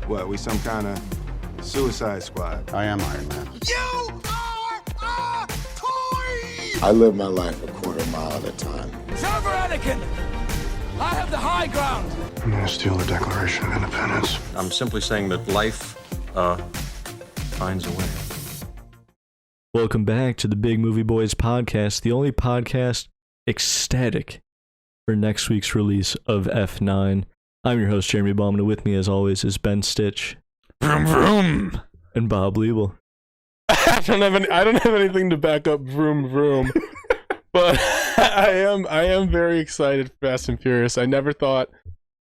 What, we some kind of Suicide Squad? I am Iron Man. You are a toy! I live my life a quarter mile at a time. Server Anakin! I have the high ground! I'm gonna steal the Declaration of Independence. I'm simply saying that life, finds a way. Welcome back to the Big Movie Boys podcast, the only podcast ecstatic for next week's release of F9. I'm your host, Jeremy Bauman, and with me, as always, is Ben Stitch. Vroom vroom. And Bob Liebel. I don't have anything to back up vroom vroom. But I am very excited for Fast and Furious. I never thought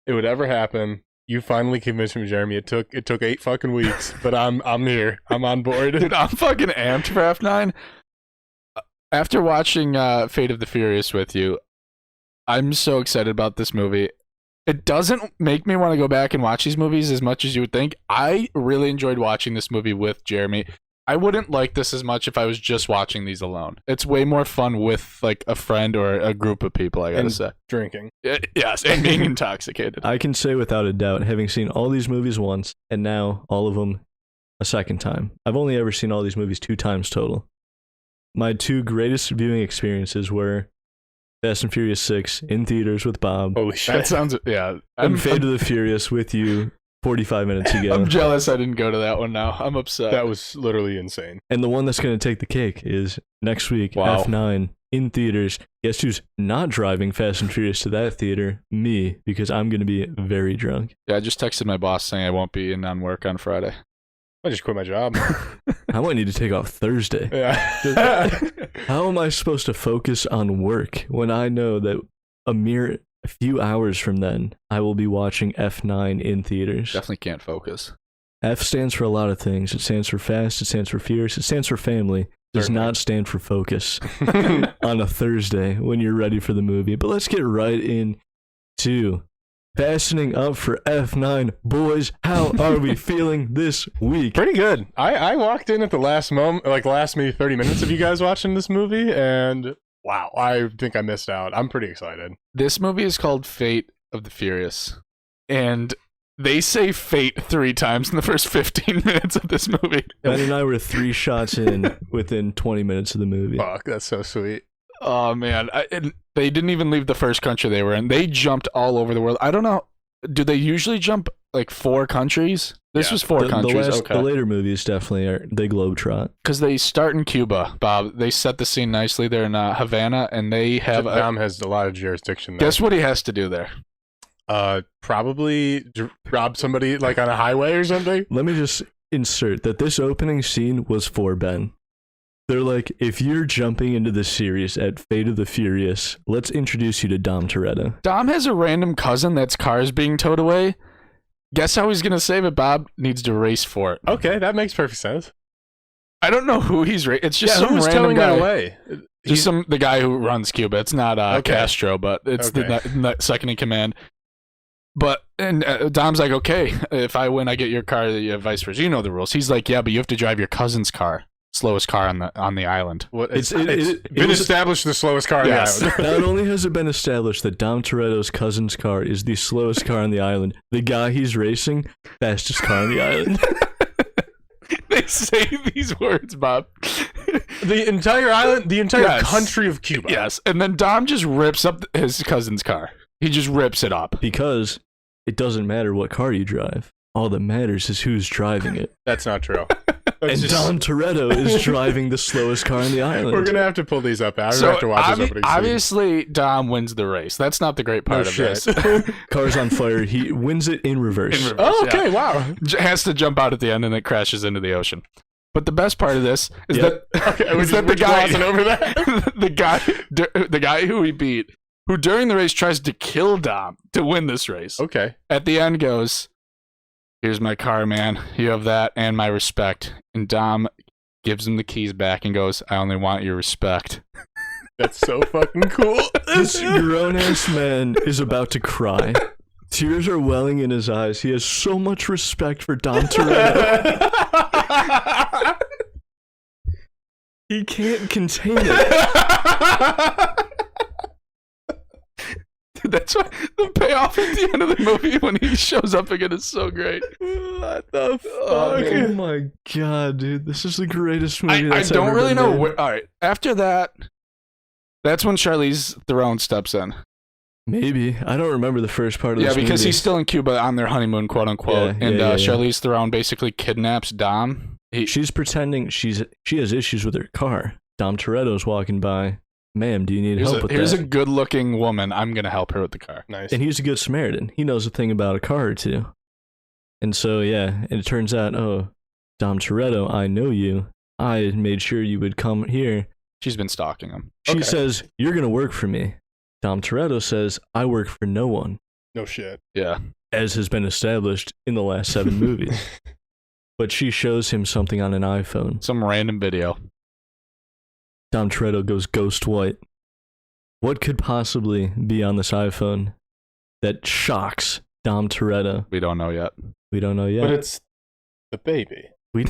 it would ever happen. You finally convinced me, Jeremy. It took 8 fucking weeks, but I'm here. I'm on board. Dude, I'm fucking amped for F9. After watching Fate of the Furious with you, I'm so excited about this movie. It doesn't make me want to go back and watch these movies as much as you would think. I really enjoyed watching this movie with Jeremy. I wouldn't like this as much if I was just watching these alone. It's way more fun with like a friend or a group of people, I gotta say. Drinking. Yes, and being intoxicated. I can say without a doubt, having seen all these movies once, and now all of them a second time. I've only ever seen all these movies 2 times total. My 2 greatest viewing experiences were Fast and Furious 6 in theaters with Bob. Holy shit. That sounds, yeah. And Fate of the Furious with you 45 minutes ago. I'm jealous I didn't go to that one now. I'm upset. That was literally insane. And the one that's going to take the cake is next week, Wow. F9 in theaters. Guess who's not driving Fast and Furious to that theater? Me, because I'm going to be very drunk. Yeah, I just texted my boss saying I won't be in on work on Friday. I just quit my job. I might need to take off Thursday. Yeah. How am I supposed to focus on work when I know that a mere few hours from then, I will be watching F9 in theaters? Definitely can't focus. F stands for a lot of things. It stands for fast, it stands for fierce, it stands for family. It does not stand for focus on a Thursday when you're ready for the movie. But let's get right into fastening up for F9. Boys, how are we feeling this week? Pretty good. I walked in at the last moment, like last maybe 30 minutes of you guys watching this movie, and wow, I think I missed out. I'm pretty excited. This movie is called Fate of the Furious, and they say fate 3 times in the first 15 minutes of this movie. Ben and I were 3 shots in within 20 minutes of the movie. Fuck, that's so sweet. Oh, man. And they didn't even leave the first country they were in. They jumped all over the world. I don't know. Do they usually jump like 4 countries? This was 4 countries. Okay. The later movies definitely are. They globetrot. Because they start in Cuba, Bob. They set the scene nicely. They're in Havana, and they have... Dom has a lot of jurisdiction there. Guess what he has to do there? Probably rob somebody like on a highway or something. Let me just insert that this opening scene was for Ben. They're like, if you're jumping into the series at Fate of the Furious, let's introduce you to Dom Toretto. Dom has a random cousin that's car's being towed away. Guess how he's going to save it, Bob? Needs to race for it. Okay, that makes perfect sense. I don't know who he's It's just some who's random towing guy. it away? Just the guy who runs Cuba. It's not Okay. Castro, but it's Okay. the second in command. But and Dom's like, okay, if I win, I get your car. Vice versa. You know the rules. He's like, yeah, but you have to drive your cousin's car, slowest car on the island. Well, it's been established the slowest car on the island. Not only has it been established that Dom Toretto's cousin's car is the slowest car on the island, the guy he's racing, fastest car on the island. They say these words, Bob. The entire island, the entire Yes. country of Cuba. Yes, and then Dom just rips up his cousin's car. He just rips it up. Because it doesn't matter what car you drive. All that matters is who's driving it. That's not true. And Dom Toretto is driving the slowest car on the island. We're gonna have to pull these up. I'm gonna have to watch this opening scene. Obviously, Dom wins the race. That's not the great part of shit. this. Car's on fire. He wins it in reverse. Oh, okay, wow. Has to jump out at the end and it crashes into the ocean. But the best part of this is that the guy over that. the guy who he beat, who during the race tries to kill Dom to win this race. Okay. At the end goes, here's my car, man. You have that and my respect. And Dom gives him the keys back and goes, I only want your respect. That's so fucking cool. This grown-ass man is about to cry. Tears are welling in his eyes. He has so much respect for Dom Toretto. He can't contain it. Dude, that's why the payoff at the end of the movie when he shows up again is so great. What the fuck? Oh my god, dude. This is the greatest movie I that's don't ever really been know. made. All right. After that, that's when Charlize Theron steps in. Maybe. I don't remember the first part of Yeah, this because movie. he's still in Cuba on their honeymoon, quote unquote. Yeah, and yeah. Charlize Theron basically kidnaps Dom. She's pretending she has issues with her car. Dom Toretto's walking by. Ma'am, do you need help with Here's that? a good-looking woman. I'm gonna help her with the car. Nice. And he's a good Samaritan. He knows a thing about a car or two. And so, yeah, and it turns out, oh, Dom Toretto, I know you. I made sure you would come here. She's been stalking him. She says, you're going to work for me. Dom Toretto says, I work for no one, No shit. Yeah. as has been established in the last 7 movies. But she shows him something on an iPhone. Some random video. Dom Toretto goes ghost white. What could possibly be on this iPhone that shocks Dom Toretto? We don't know yet. We don't know yet. But it's the baby. We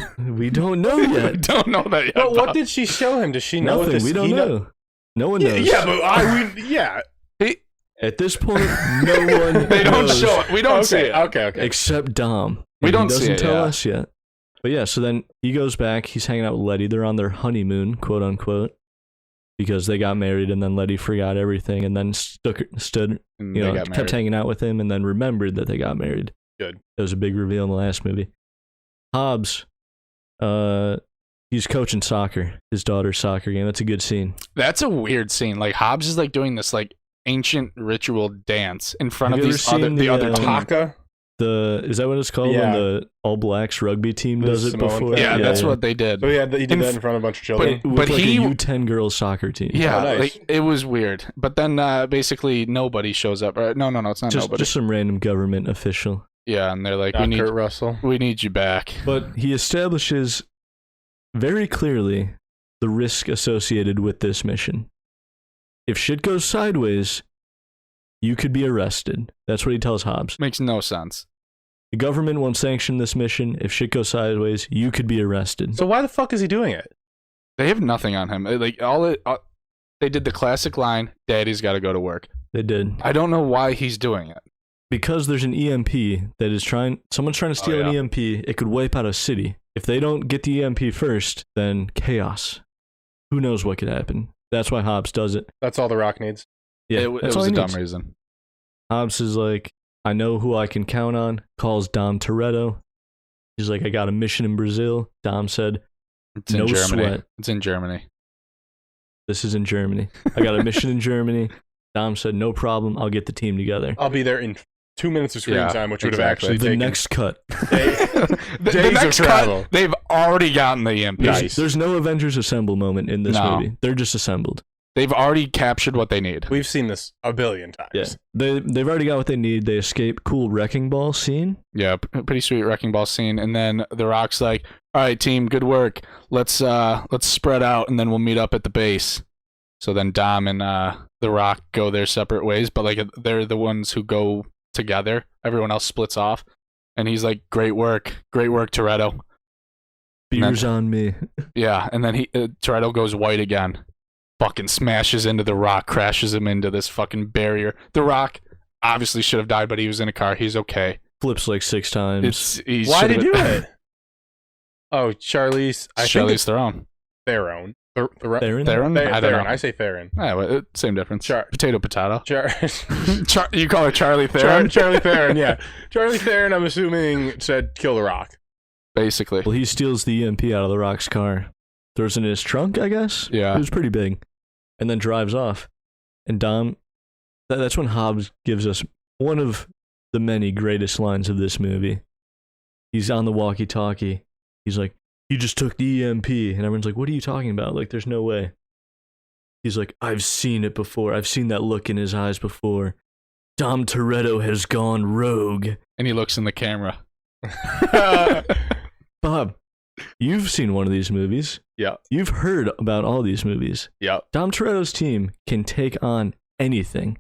don't know We yet. don't know that yet. But what Bob. did she show him? Does she know Nothing. this? We don't know. No one knows. Yeah, but yeah. At this point, no one They don't knows show it. We don't see it. Okay. except Dom. We And don't he see doesn't it, tell yeah. us yet. But yeah, so then he goes back. He's hanging out with Letty. They're on their honeymoon, quote unquote, because they got married, and then Letty forgot everything, and then stood, And you they know, got kept married. hanging out with him, and then remembered that they got married. Good. That was a big reveal in the last movie. Hobbs, he's coaching soccer, his daughter's soccer game. That's a good scene. That's a weird scene. Like Hobbs is like doing this like ancient ritual dance in front Have of you these ever other seen the other the, team. Haka. Is that what it's called Yeah. when the All Blacks rugby team The does it Samoan before? thing. Yeah, that's what they did. So he did In that f- in front of a bunch of children. But With like he- a U10 girls soccer team. Yeah, Oh, nice. like it was weird. But then basically nobody shows up. Right? No, it's not nobody. Just some random government official. Yeah, and they're like, Not Kurt Russell. we need you back. But he establishes very clearly the risk associated with this mission. If shit goes sideways, you could be arrested. That's what he tells Hobbs. Makes no sense. The government won't sanction this mission. If shit goes sideways, you could be arrested. So why the fuck is he doing it? They have nothing on him. Like they did the classic line, "Daddy's got to go to work." They did. I don't know why he's doing it. Because there's an EMP that is someone's trying to steal an yeah. EMP, it could wipe out a city. If they don't get the EMP first, then chaos. Who knows what could happen? That's why Hobbs does it. That's all The Rock needs. Yeah, it that's was all he a dumb needs. reason. Hobbs is like, I know who I can count on. Calls Dom Toretto. He's like, I got a mission in Brazil. Dom said, It's in No Germany. sweat. It's in Germany. this is in Germany. I got a mission in Germany. Dom said, no problem. I'll get the team together. I'll be there in 2 minutes of screen Yeah, time, which would exactly. have actually The taken next cut. The days next of travel. cut, they've already gotten the EMP. Nice. There's no Avengers Assemble moment in this No. movie. They're just assembled. They've already captured what they need. We've seen this a billion times. Yeah. They've already got what they need. They escape. Cool wrecking ball scene. Yeah, pretty sweet wrecking ball scene. And then The Rock's like, "All right, team, good work. Let's spread out, and then we'll meet up at the base." So then Dom and The Rock go their separate ways, but like they're the ones who go together. Everyone else splits off, and he's like, great work, Toretto." Beers on me. Yeah, and then Toretto goes white again, fucking smashes into The Rock, crashes him into this fucking barrier. The Rock obviously should have died, but he was in a car. He's okay. Flips like 6 times. Why did he do it? Oh, Charlize. I think Charlize it's Theron. Theron. Theron? Theron? I don't Theron. know. I say Theron. Yeah, well, same difference. Potato. You call her Charlie Theron? Charlie Theron, yeah. Charlie Theron, I'm assuming, said kill The Rock. Basically. Well, he steals the EMP out of The Rock's car. Throws it in his trunk, I guess? Yeah. It was pretty big. And then drives off. And Dom, that's when Hobbs gives us one of the many greatest lines of this movie. He's on the walkie-talkie. He's like, he just took the EMP. And everyone's like, what are you talking about? Like, there's no way. He's like, I've seen it before. I've seen that look in his eyes before. Dom Toretto has gone rogue. And he looks in the camera. Bob, you've seen one of these movies. Yeah. You've heard about all these movies. Yeah. Dom Toretto's team can take on anything.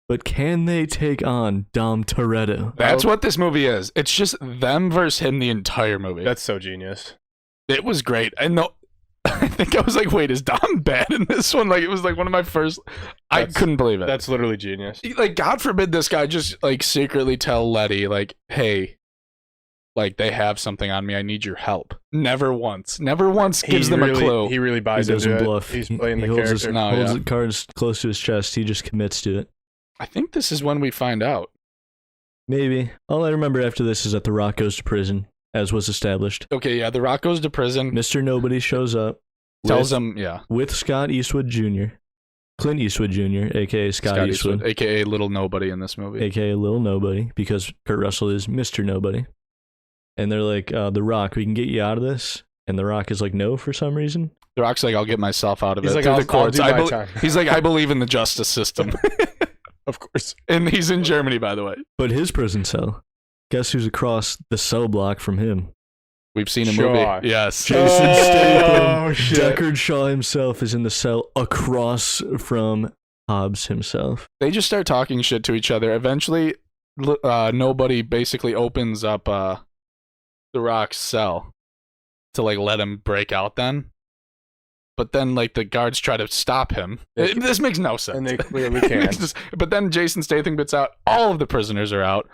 But can they take on Dom Toretto? That's what this movie is. It's just them versus him the entire movie. That's so genius. It was great. I know. I think I was like, wait, is Dom bad in this one? Like, it was like one of my first. I couldn't believe it. That's literally genius. Like, God forbid this guy just like secretly tell Letty, like, hey, like they have something on me. I need your help. Never once gives them a clue. He really He buys into doesn't it. bluff. He's He- playing he the holds character. Holds the cards close to his chest. He just commits to it. I think this is when we find out. Maybe. All I remember after this is that The Rock goes to prison, as was established. Okay, yeah, The Rock goes to prison. Mr. Nobody shows up. Tells with, him, yeah. With Scott Eastwood Jr., Clint Eastwood Jr., a.k.a. Scott Eastwood, a.k.a. Little Nobody in this movie. a.k.a. Little Nobody, because Kurt Russell is Mr. Nobody. And they're like, The Rock, we can get you out of this. And The Rock is like, no, for some reason. The Rock's like, I'll get myself out of He's it. like, through I'll the courts. do my time. He's like, I believe in the justice system. Of course. And he's in Germany, by the way. But his prison cell, guess who's across the cell block from him? We've seen a Shaw. movie. Yes. Jason Statham. Oh, shit. Deckard Shaw himself is in the cell across from Hobbs himself. They just start talking shit to each other. Eventually, Nobody basically opens up The Rock's cell to like let him break out then. But then like the guards try to stop him. This makes no sense. And they clearly can't. But then Jason Statham gets out. All of the prisoners are out.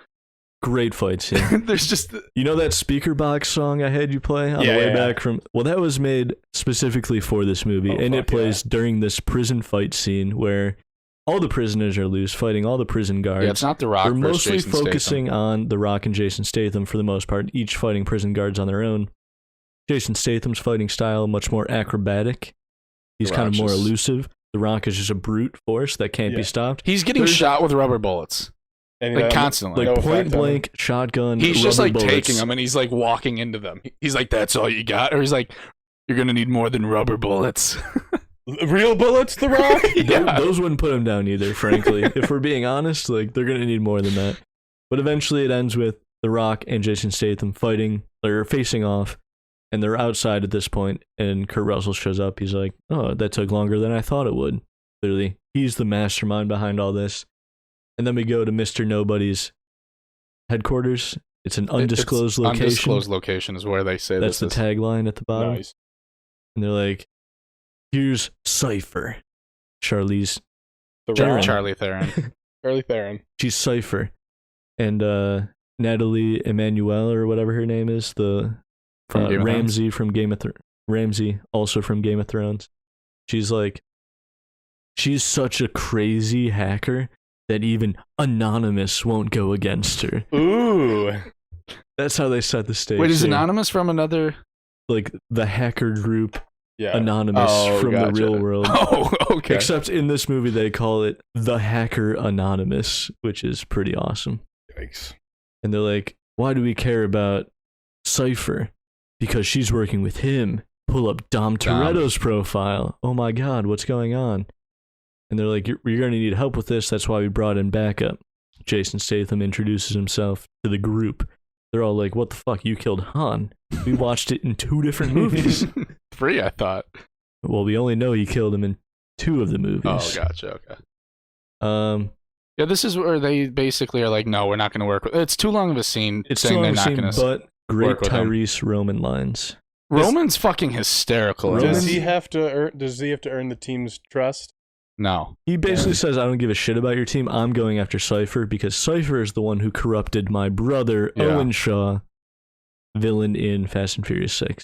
Great fight scene. There's just You know that speaker box song I had you play on the way back from? Well, that was made specifically for this movie, and it plays during this prison fight scene where all the prisoners are loose, fighting all the prison guards. it's not The Rock. They're versus mostly Jason focusing Statham. on The Rock and Jason Statham for the most part, each fighting prison guards on their own. Jason Statham's fighting style much more acrobatic. He's The kind of Rock's more just- elusive. The Rock is just a brute force that can't be stopped. He's getting shot with rubber bullets. And, Like constantly. Like no point effect on him. blank shotgun. He's just rubber like bullets. taking them and he's like walking into them. He's like, that's all you got? Or he's like, you're going to need more than rubber bullets. Real bullets, The Rock? Those wouldn't put him down either, frankly. If we're being honest, like they're gonna need more than that. But eventually, it ends with The Rock and Jason Statham fighting, or facing off, and they're outside at this point. And Kurt Russell shows up. He's like, "Oh, that took longer than I thought it would." Clearly, he's the mastermind behind all this. And then we go to Mr. Nobody's headquarters. It's an undisclosed location. Undisclosed location is where they say That's the this is. tagline at the bottom. Nice. And they're like, "Here's Cypher." Charlize The Theron. Rock. Charlie Theron. Charlie Theron. She's Cypher. And Natalie Emmanuel, or whatever her name is, the From Game of Thrones? Ramsey from Game of Thrones. Ramsey, also from Game of Thrones. She's like, she's such a crazy hacker that even Anonymous won't go against her. Ooh. That's how they set the stage. Wait, is here. Anonymous from another? Like the hacker group Yeah. Anonymous Oh, from gotcha. the real world. Oh, okay. Except in this movie, they call it the Hacker Anonymous, which is pretty awesome. Yikes. And they're like, why do we care about Cypher? Because she's working with him. Pull up Dom Toretto's profile. Oh my God, what's going on? And they're like, you're going to need help with this. That's why we brought in backup. Jason Statham introduces himself to the group. They're all like, what the fuck? You killed Han. We watched it in 2 different movies. 3, I thought. Well, we only know he killed him in 2 of the movies. Oh, gotcha. Okay. Yeah, this is where they basically are like, no, we're not going to work with. It's too long of a scene. it's saying too they're long not scene, going to. but great work with him. Tyrese Roman lines. Roman's fucking hysterical. in Roman- Does this. he have to earn the team's trust? No. He basically says, I don't give a shit about your team. I'm going after Cypher because Cypher is the one who corrupted my brother, Yeah. Owen Shaw, villain in Fast and Furious 6.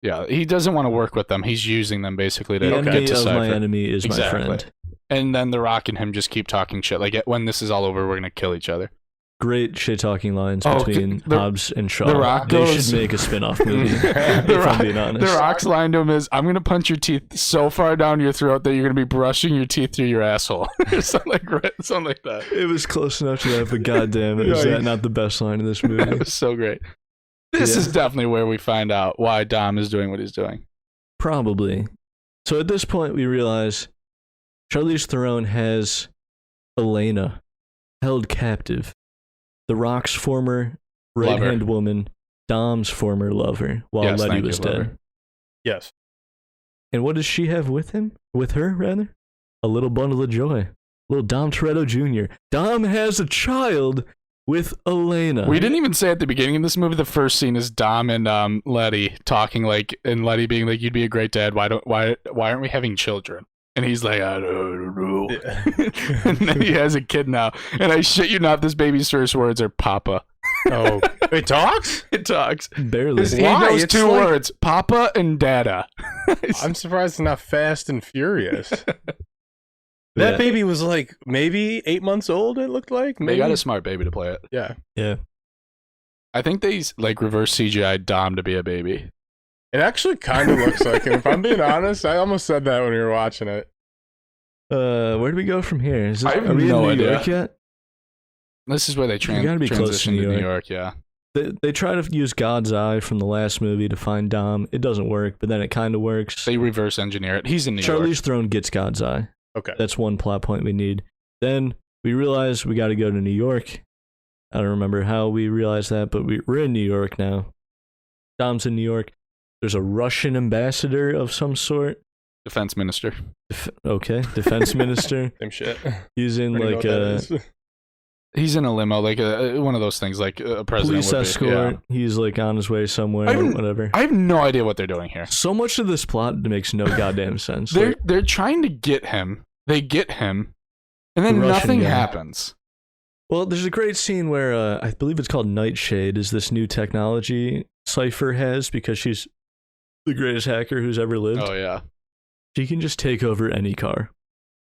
Yeah, he doesn't want to work with them. He's using them basically to The enemy get to of my Cypher. enemy is Exactly. my friend. And then The Rock and him just keep talking shit. Like, when this is all over, we're going to kill each other. Great shit-talking lines Oh, between the- Hobbs and Shaw. The Rock they goes- should make a spin-off movie, The if I'm being honest. The Rock's line to him is, I'm going to punch your teeth so far down your throat that you're going to be brushing your teeth through your asshole. Or something like that. It was close enough to that, but goddamn, is that not the best line in this That movie? was so great. This Yeah. is definitely where we find out why Dom is doing what he's doing. Probably. So at this point, we realize Charlize Theron has Elena held captive. The Rock's former right-hand woman, Dom's former lover, while Yes, Letty thank you, was dead. lover. Yes. And what does she have with him? With her, rather? A little bundle of joy. Little Dom Toretto Jr. Dom has a child with Elena. We didn't even say at the beginning of this movie, the first scene is Dom and Letty talking like, and Letty being like, you'd be a great dad. Why aren't we having children? And he's like, I don't know. And then he has a kid now. And I shit you not, this baby's first words are Papa. Oh, It talks? It talks. Barely. He Why? knows It's two like- words: Papa and Dada. I'm surprised it's not Fast and Furious. Yeah. That baby was like maybe 8 months old, it looked like. They Maybe. got a smart baby to play it. Yeah. Yeah. I think they like reverse CGI Dom to be a baby. It actually kind of looks like him. If I'm being honest, I almost said that when we were watching it. Where do we go from here? Is this, I have are we no in New idea. York yet? This is where they gotta be close to transition to New New York. York. Yeah. They try to use God's Eye from the last movie to find Dom. It doesn't work, but then it kind of works. They reverse engineer it. He's in New York. Charlize Theron gets God's Eye. Okay. That's one plot point we need. Then we realize we got to go to New York. I don't remember how we realized that, but we're in New York now. Dom's in New York. There's a Russian ambassador of some sort. Defense minister. Defense minister. Same shit. He's in Already know like what that a is. He's in a limo, like one of those things, like a president police would be. escort. Yeah. He's like on his way somewhere I or haven't- whatever. I have no idea what they're doing here. So much of this plot makes no goddamn sense. They're trying to get him. They get him, and then The Russian nothing guy. happens. Well, there's a great scene where I believe it's called Nightshade is this new technology Cypher has because she's the greatest hacker who's ever lived. Oh yeah. She can just take over any car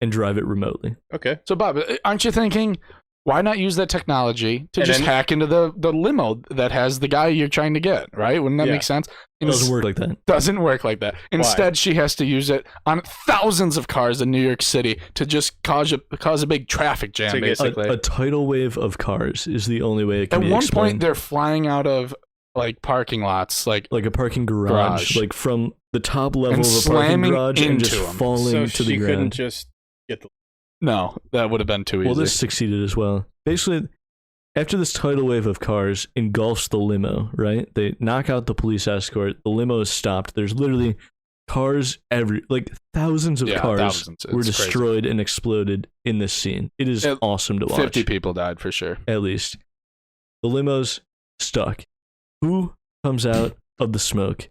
and drive it remotely. Okay. So Bob, aren't you thinking, why not use that technology to And just then- hack into the limo that has the guy you're trying to get, right? Wouldn't that Yeah. make sense? It doesn't work like that. Doesn't work like that. Instead, she has to use it on thousands of cars in New York City to just cause a big traffic jam, To get- basically. A tidal wave of cars is the only way it can At be one explained. point, they're flying out of like parking lots, like like a parking garage, like from the top level And of a parking slamming garage and just into 'em. falling So to the she couldn't ground. just get the. no, that would have been too easy. Well, this succeeded as well. Basically, after this tidal wave of cars engulfs the limo, right? They knock out the police escort. The limo is stopped. There's literally cars like thousands of Yeah, cars thousands. were It's crazy. destroyed and exploded in this scene. It is Yeah, awesome to watch. 50 people died for sure. At least. The limo's stuck. Who comes out of the smoke?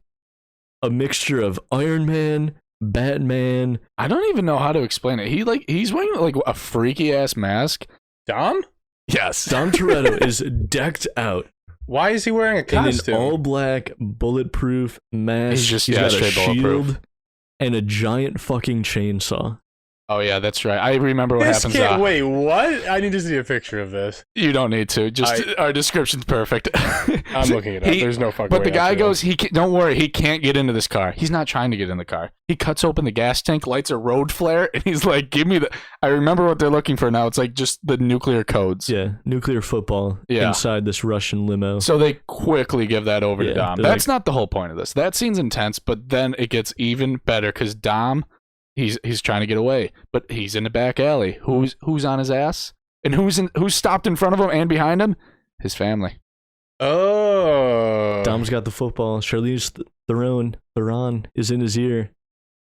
A mixture of Iron Man, Batman. I don't even know how to explain it. He's wearing like a freaky ass mask. Dom? Yes. Dom Toretto is decked out Why is he wearing a in an costume? all-black, bulletproof mask. He's just- He's yeah, got a straight bulletproof. shield and a giant fucking chainsaw. Oh yeah, that's right. I remember what This happens. kid, wait, what? I need to see a picture of this. You don't need to. Just our description's perfect. I'm looking it up. There's no fucking But way the guy I should. goes, don't worry, he can't get into this car. He's not trying to get in the car. He cuts open the gas tank, lights a road flare, and he's like, give me the. I remember what they're looking for now. It's like just the nuclear codes. Yeah, nuclear football Yeah. inside this Russian limo. So they quickly give that over to Yeah, Dom. they're That's not the whole point of this. That scene's intense, but then it gets even better because Dom, he's trying to get away, but he's in the back alley. Who's on his ass? And who's stopped in front of him and behind him? His family. Oh. Dom's got the football. Charlize Theron is in his ear.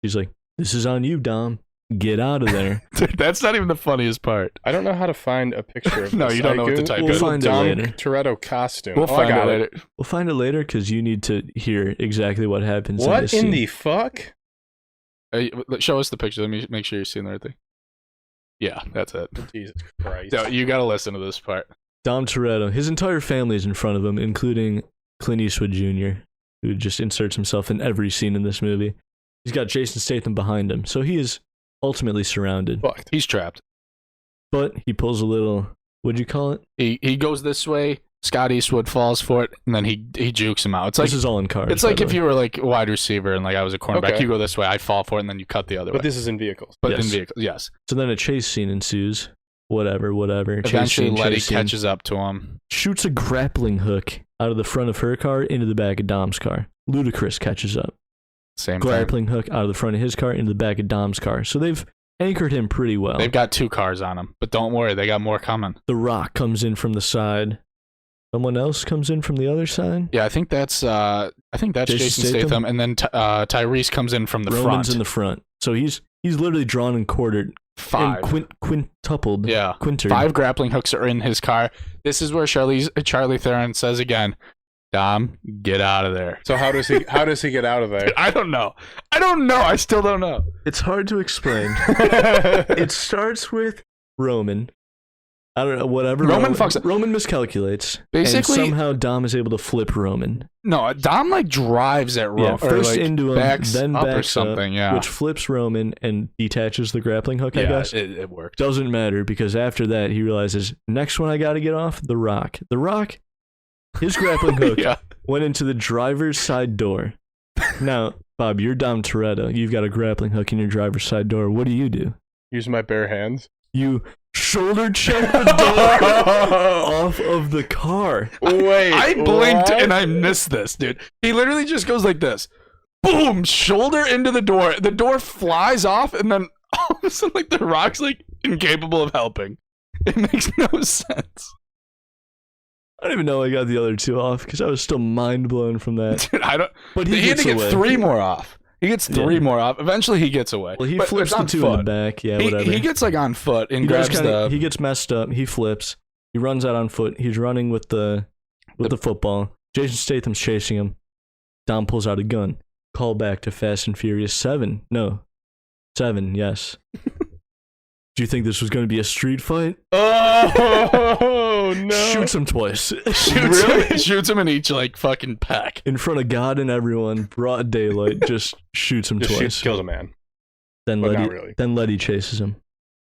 She's like, "This is on you, Dom. Get out of there." Dude, that's not even the funniest part. I don't know how to find a picture of No, this. you don't I know what to Googled- type We'll in. find it Dom later. Toretto costume. We'll Oh, I find it got later. We'll find it later because you need to hear exactly what happens. in What this in scene. the fuck? Show us the picture. Let me make sure you're seeing the right thing. Yeah, that's it. Jesus Christ. So you got to listen to this part. Dom Toretto, his entire family is in front of him, including Clint Eastwood Jr., who just inserts himself in every scene in this movie. He's got Jason Statham behind him, so he is ultimately surrounded. Fucked. He's trapped. But he pulls a little, what'd you call it? He goes this way. Scott Eastwood falls for it, and then he jukes him out. It's like This is all in cars. it's like by the if way. you were like a wide receiver and like I was a cornerback. Okay. You go this way, I fall for it, and then you cut the other way. But this is in vehicles. But Yes. in vehicles, yes. So then a chase scene ensues. Whatever. Chase Eventually, scene, Letty chase scene. catches up to him. Shoots a grappling hook out of the front of her car into the back of Dom's car. Ludacris catches up. Same thing. Grappling hook out of the front of his car into the back of Dom's car. So they've anchored him pretty well. They've got 2 cars on him, but don't worry, they got more coming. The Rock comes in from the side. Someone else comes in from the other side. Yeah, I think that's Jason Statham, and then Tyrese comes in from the Roman's front. in the front. So he's literally drawn and quartered 5. and quintupled. Yeah. Quintered. 5 grappling hooks are in his car. This is where Charlie Theron says again, Dom, get out of there. So how does he get out of there? I don't know. I still don't know. It's hard to explain. It starts with Roman I don't know, whatever. Roman fucks up. Roman miscalculates. Basically- and somehow Dom is able to flip Roman. No, Dom like drives at Roman. Yeah, first like, into him, backs then up backs or something. up, Yeah, which flips Roman and detaches the grappling hook, I guess. it worked. Doesn't matter because after that he realizes next one I got to get off The Rock. The Rock, his grappling hook Yeah. went into the driver's side door. Now, Bob, you're Dom Toretto. You've got a grappling hook in your driver's side door. What do? Use my bare hands. You shoulder check the door off of the car. Wait, I blinked what? and I missed this, dude. He literally just goes like this. Boom! Shoulder into the door. The door flies off, and then all of a sudden, like, the Rock's, like, incapable of helping. It makes no sense. I don't even know I got the other two off because I was still mind blown from that. Dude, I don't... But He had to get away. 3 more off. He gets 3 Yeah. more off. Eventually, he gets away. Well, he But flips it's the on 2 foot. in the back. Yeah, He, whatever. he gets, like, on foot and He does grabs kinda- the... He gets messed up. He flips. He runs out on foot. He's running with the football. Jason Statham's chasing him. Dom pulls out a gun. Call back to Fast and Furious 7. No. 7, yes. Do you think this was going to be a street fight? Oh no! Shoots him twice. Shoots him in each, like, fucking pack. In front of God and everyone, broad daylight, just shoots him Just twice. kills a man. Then but Letty, not really. then Letty chases him.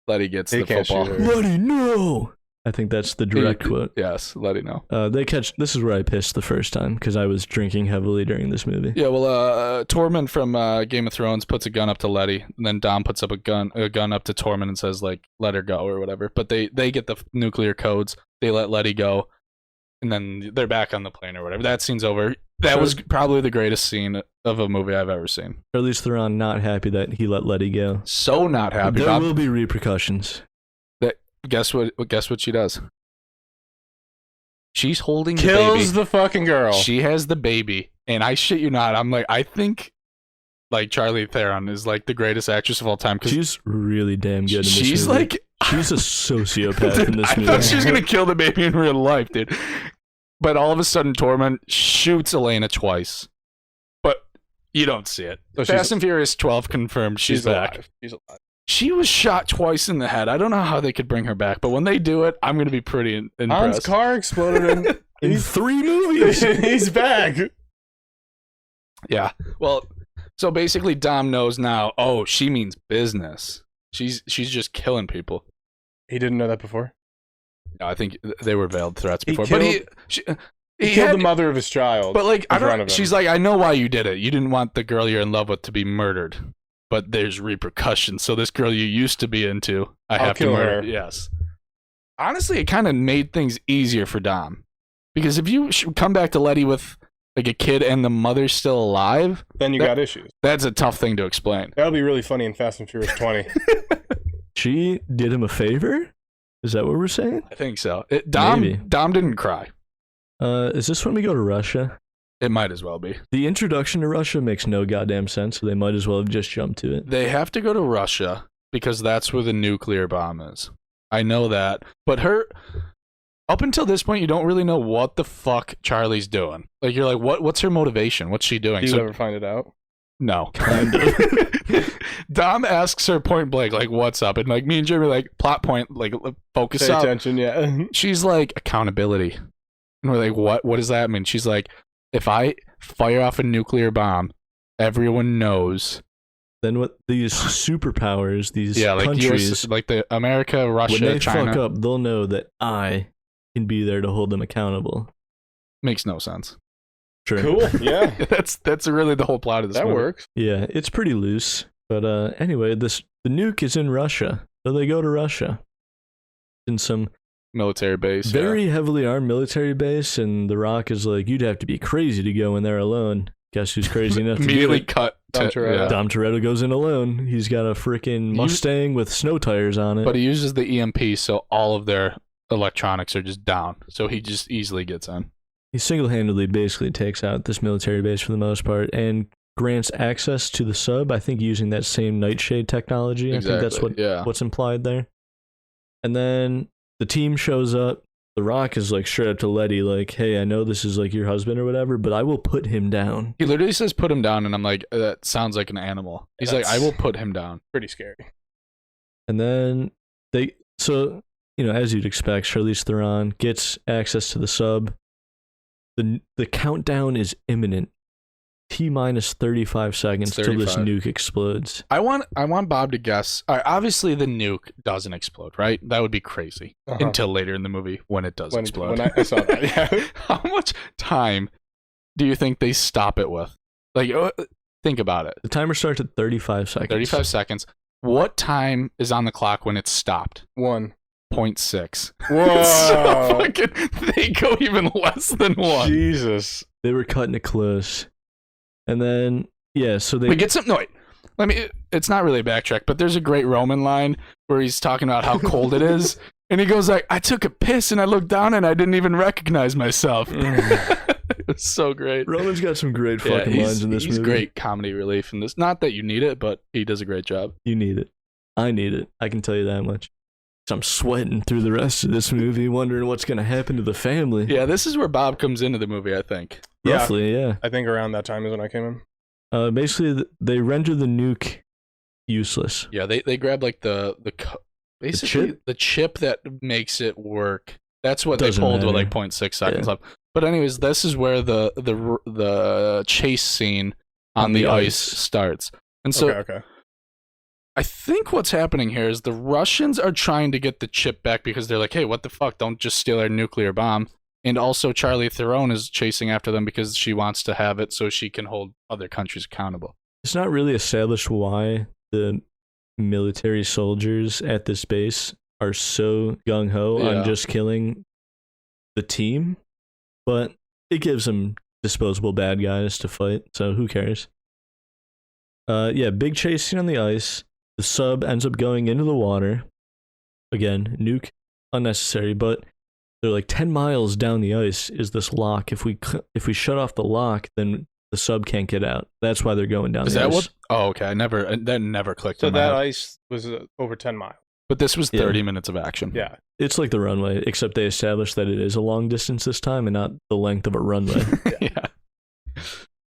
Letty gets He the can't football. shoot her. Letty, no! I think that's the direct quote. Yes, Letty know. This is where I pissed the first time because I was drinking heavily during this movie. Yeah, well, Tormund from Game of Thrones puts a gun up to Letty, and then Dom puts up a gun up to Tormund and says, like, let her go or whatever. But they get the nuclear codes. They let Letty go, and then they're back on the plane or whatever. That scene's over. That was probably the greatest scene of a movie I've ever seen. Charlize Theron not happy that he let Letty go. So not happy. There Bob. will be repercussions. Guess what she does? She's holding the baby. Kills the fucking girl. She has the baby, and I shit you not, I'm like, I think like Charlize Theron is like the greatest actress of all time because She's really damn good in this she's movie. like She's a sociopath in this I movie. thought she was gonna kill the baby in real life, dude. But all of a sudden, Tormund shoots Elena twice, but you don't see it. So she's- Fast and Furious 12 confirmed she's back. alive. She's alive. She was shot twice in the head. I don't know how they could bring her back, but when they do it, I'm gonna be pretty Han's impressed. car exploded in 3 movies. and he's back. Yeah. Well, so basically, Dom knows now. Oh, she means business. She's just killing people. He didn't know that before. No, I think they were veiled threats He before. killed- But He killed the mother of his child. But like, I in front don't. of him. She's like, I know why you did it. You didn't want the girl you're in love with to be murdered. But there's repercussions. So this girl you used to be into, I I'll have to kill murder. her. Yes. Honestly, it kind of made things easier for Dom, because if you come back to Letty with like a kid and the mother's still alive, Then you that- got issues. that's a tough thing to explain. That'll be really funny in Fast and Furious 20. She did him a favor? Is that what we're saying? I think so. Maybe. Dom didn't cry. Is this when we go to Russia? It might as well be. The introduction to Russia makes no goddamn sense, so they might as well have just jumped to it. They have to go to Russia because that's where the nuclear bomb is. I know that. But up until this point, you don't really know what the fuck Charlie's doing. Like, you're like, what's her motivation? What's she doing? Do you ever find it out? No. Dom asks her point blank, like, what's up? And like me and Jeremy, like, plot point, like, focus Pay up. attention, yeah. She's like, accountability. And we're like, what does that mean? She's like, if I fire off a nuclear bomb, everyone knows. Then what these superpowers, these Yeah, like countries, US, like the America, Russia, when they China. fuck up, they'll know that I can be there to hold them accountable. Makes no sense. Sure. Cool, yeah. That's really the whole plot of this That movie. works. Yeah, it's pretty loose. But anyway, the nuke is in Russia. So they go to Russia. In some Military base. very heavily armed military base, and The Rock is like, you'd have to be crazy to go in there alone. Guess who's crazy enough to do Immediately it? cut Dom to, Toretto. yeah. Dom Toretto goes in alone. He's got a freaking Mustang with snow tires on it. But he uses the EMP, so all of their electronics are just down. So he just easily gets in. He single-handedly basically takes out this military base for the most part and grants access to the sub, I think using that same Nightshade technology. I think that's what's implied there. And then the team shows up. The Rock is like straight up to Letty, like, hey, I know this is like your husband or whatever, but I will put him down. He literally says put him down, and I'm like, that sounds like an animal. He's like, I will put him down. Pretty scary. And then so as you'd expect, Charlize Theron gets access to the sub. The countdown is imminent. T-minus 35 seconds till this 35. nuke explodes. I want Bob to guess. All right, obviously, the nuke doesn't explode, right? That would be crazy until later in the movie when it does explode. When I saw that, yeah. How much time do you think they stop it with? Like, think about it. The timer starts at 35 seconds. 35 seconds. What time is on the clock when it's stopped? 1. 0.6. Whoa. So fucking, they go even less than 1. Jesus. They were cutting it close. And then, so they... We get some... No, wait. It's not really a backtrack, but there's a great Roman line where he's talking about how cold it is. And he goes like, I took a piss and I looked down and I didn't even recognize myself. It was so great. Roman's got some great fucking lines in this movie. He's great comedy relief in this. Not that you need it, but he does a great job. You need it. I need it. I can tell you that much. So I'm sweating through the rest of this movie, wondering what's going to happen to the family. Yeah, this is where Bob comes into the movie, I think. Roughly, yeah. I think around that time is when I came in. Basically, they render the nuke useless. Yeah, they grab like basically the chip that makes it work. That's what Doesn't they pulled with matter. like 0.6 seconds left. But anyways, this is where the chase scene on the ice starts. And so Okay. I think what's happening here is the Russians are trying to get the chip back because they're like, hey, what the fuck? Don't just steal our nuclear bomb. And also Charlize Theron is chasing after them because she wants to have it so she can hold other countries accountable. It's not really established why the military soldiers at this base are so gung-ho on just killing the team, but it gives them disposable bad guys to fight, so who cares? Big chase scene on the ice. The sub ends up going into the water. Again, nuke, unnecessary, but they're like 10 miles down the ice is this lock. If we shut off the lock, then the sub can't get out. That's why they're going down Is the that ice. what? Oh, okay. That never clicked So in my that head. ice was over 10 miles. But this was 30 minutes of action. Yeah. It's like the runway, except they established that it is a long distance this time and not the length of a runway. Yeah.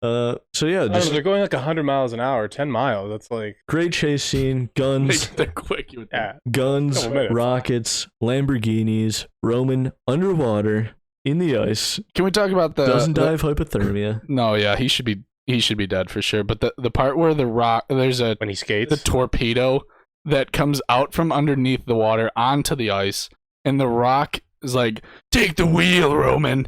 I don't know, just they're going like 100 miles an hour, 10 miles. That's like, great chase scene, guns, They're quick. You would think. yeah. guns, Couple minutes. rockets, Lamborghinis, Roman underwater in the ice, Can we talk about doesn't die of hypothermia. No, yeah, he should be dead for sure. But the part where there's When he skates. the torpedo that comes out from underneath the water onto the ice, and the rock is like, take the wheel, Roman.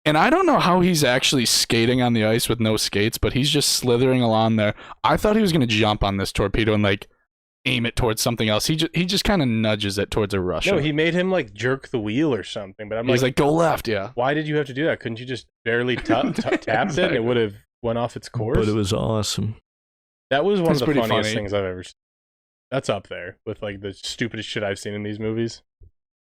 And I don't know how he's actually skating on the ice with no skates, but he's just slithering along there. I thought he was going to jump on this torpedo and like aim it towards something else. He just kind of nudges it towards a Russian. No, he made him like jerk the wheel or something. But I'm He's like, go left, yeah. why did you have to do that? Couldn't you just barely tapped it and it would have went off its course? But it was awesome. That was one That's of the pretty funniest funny. things I've ever seen. That's up there with like the stupidest shit I've seen in these movies.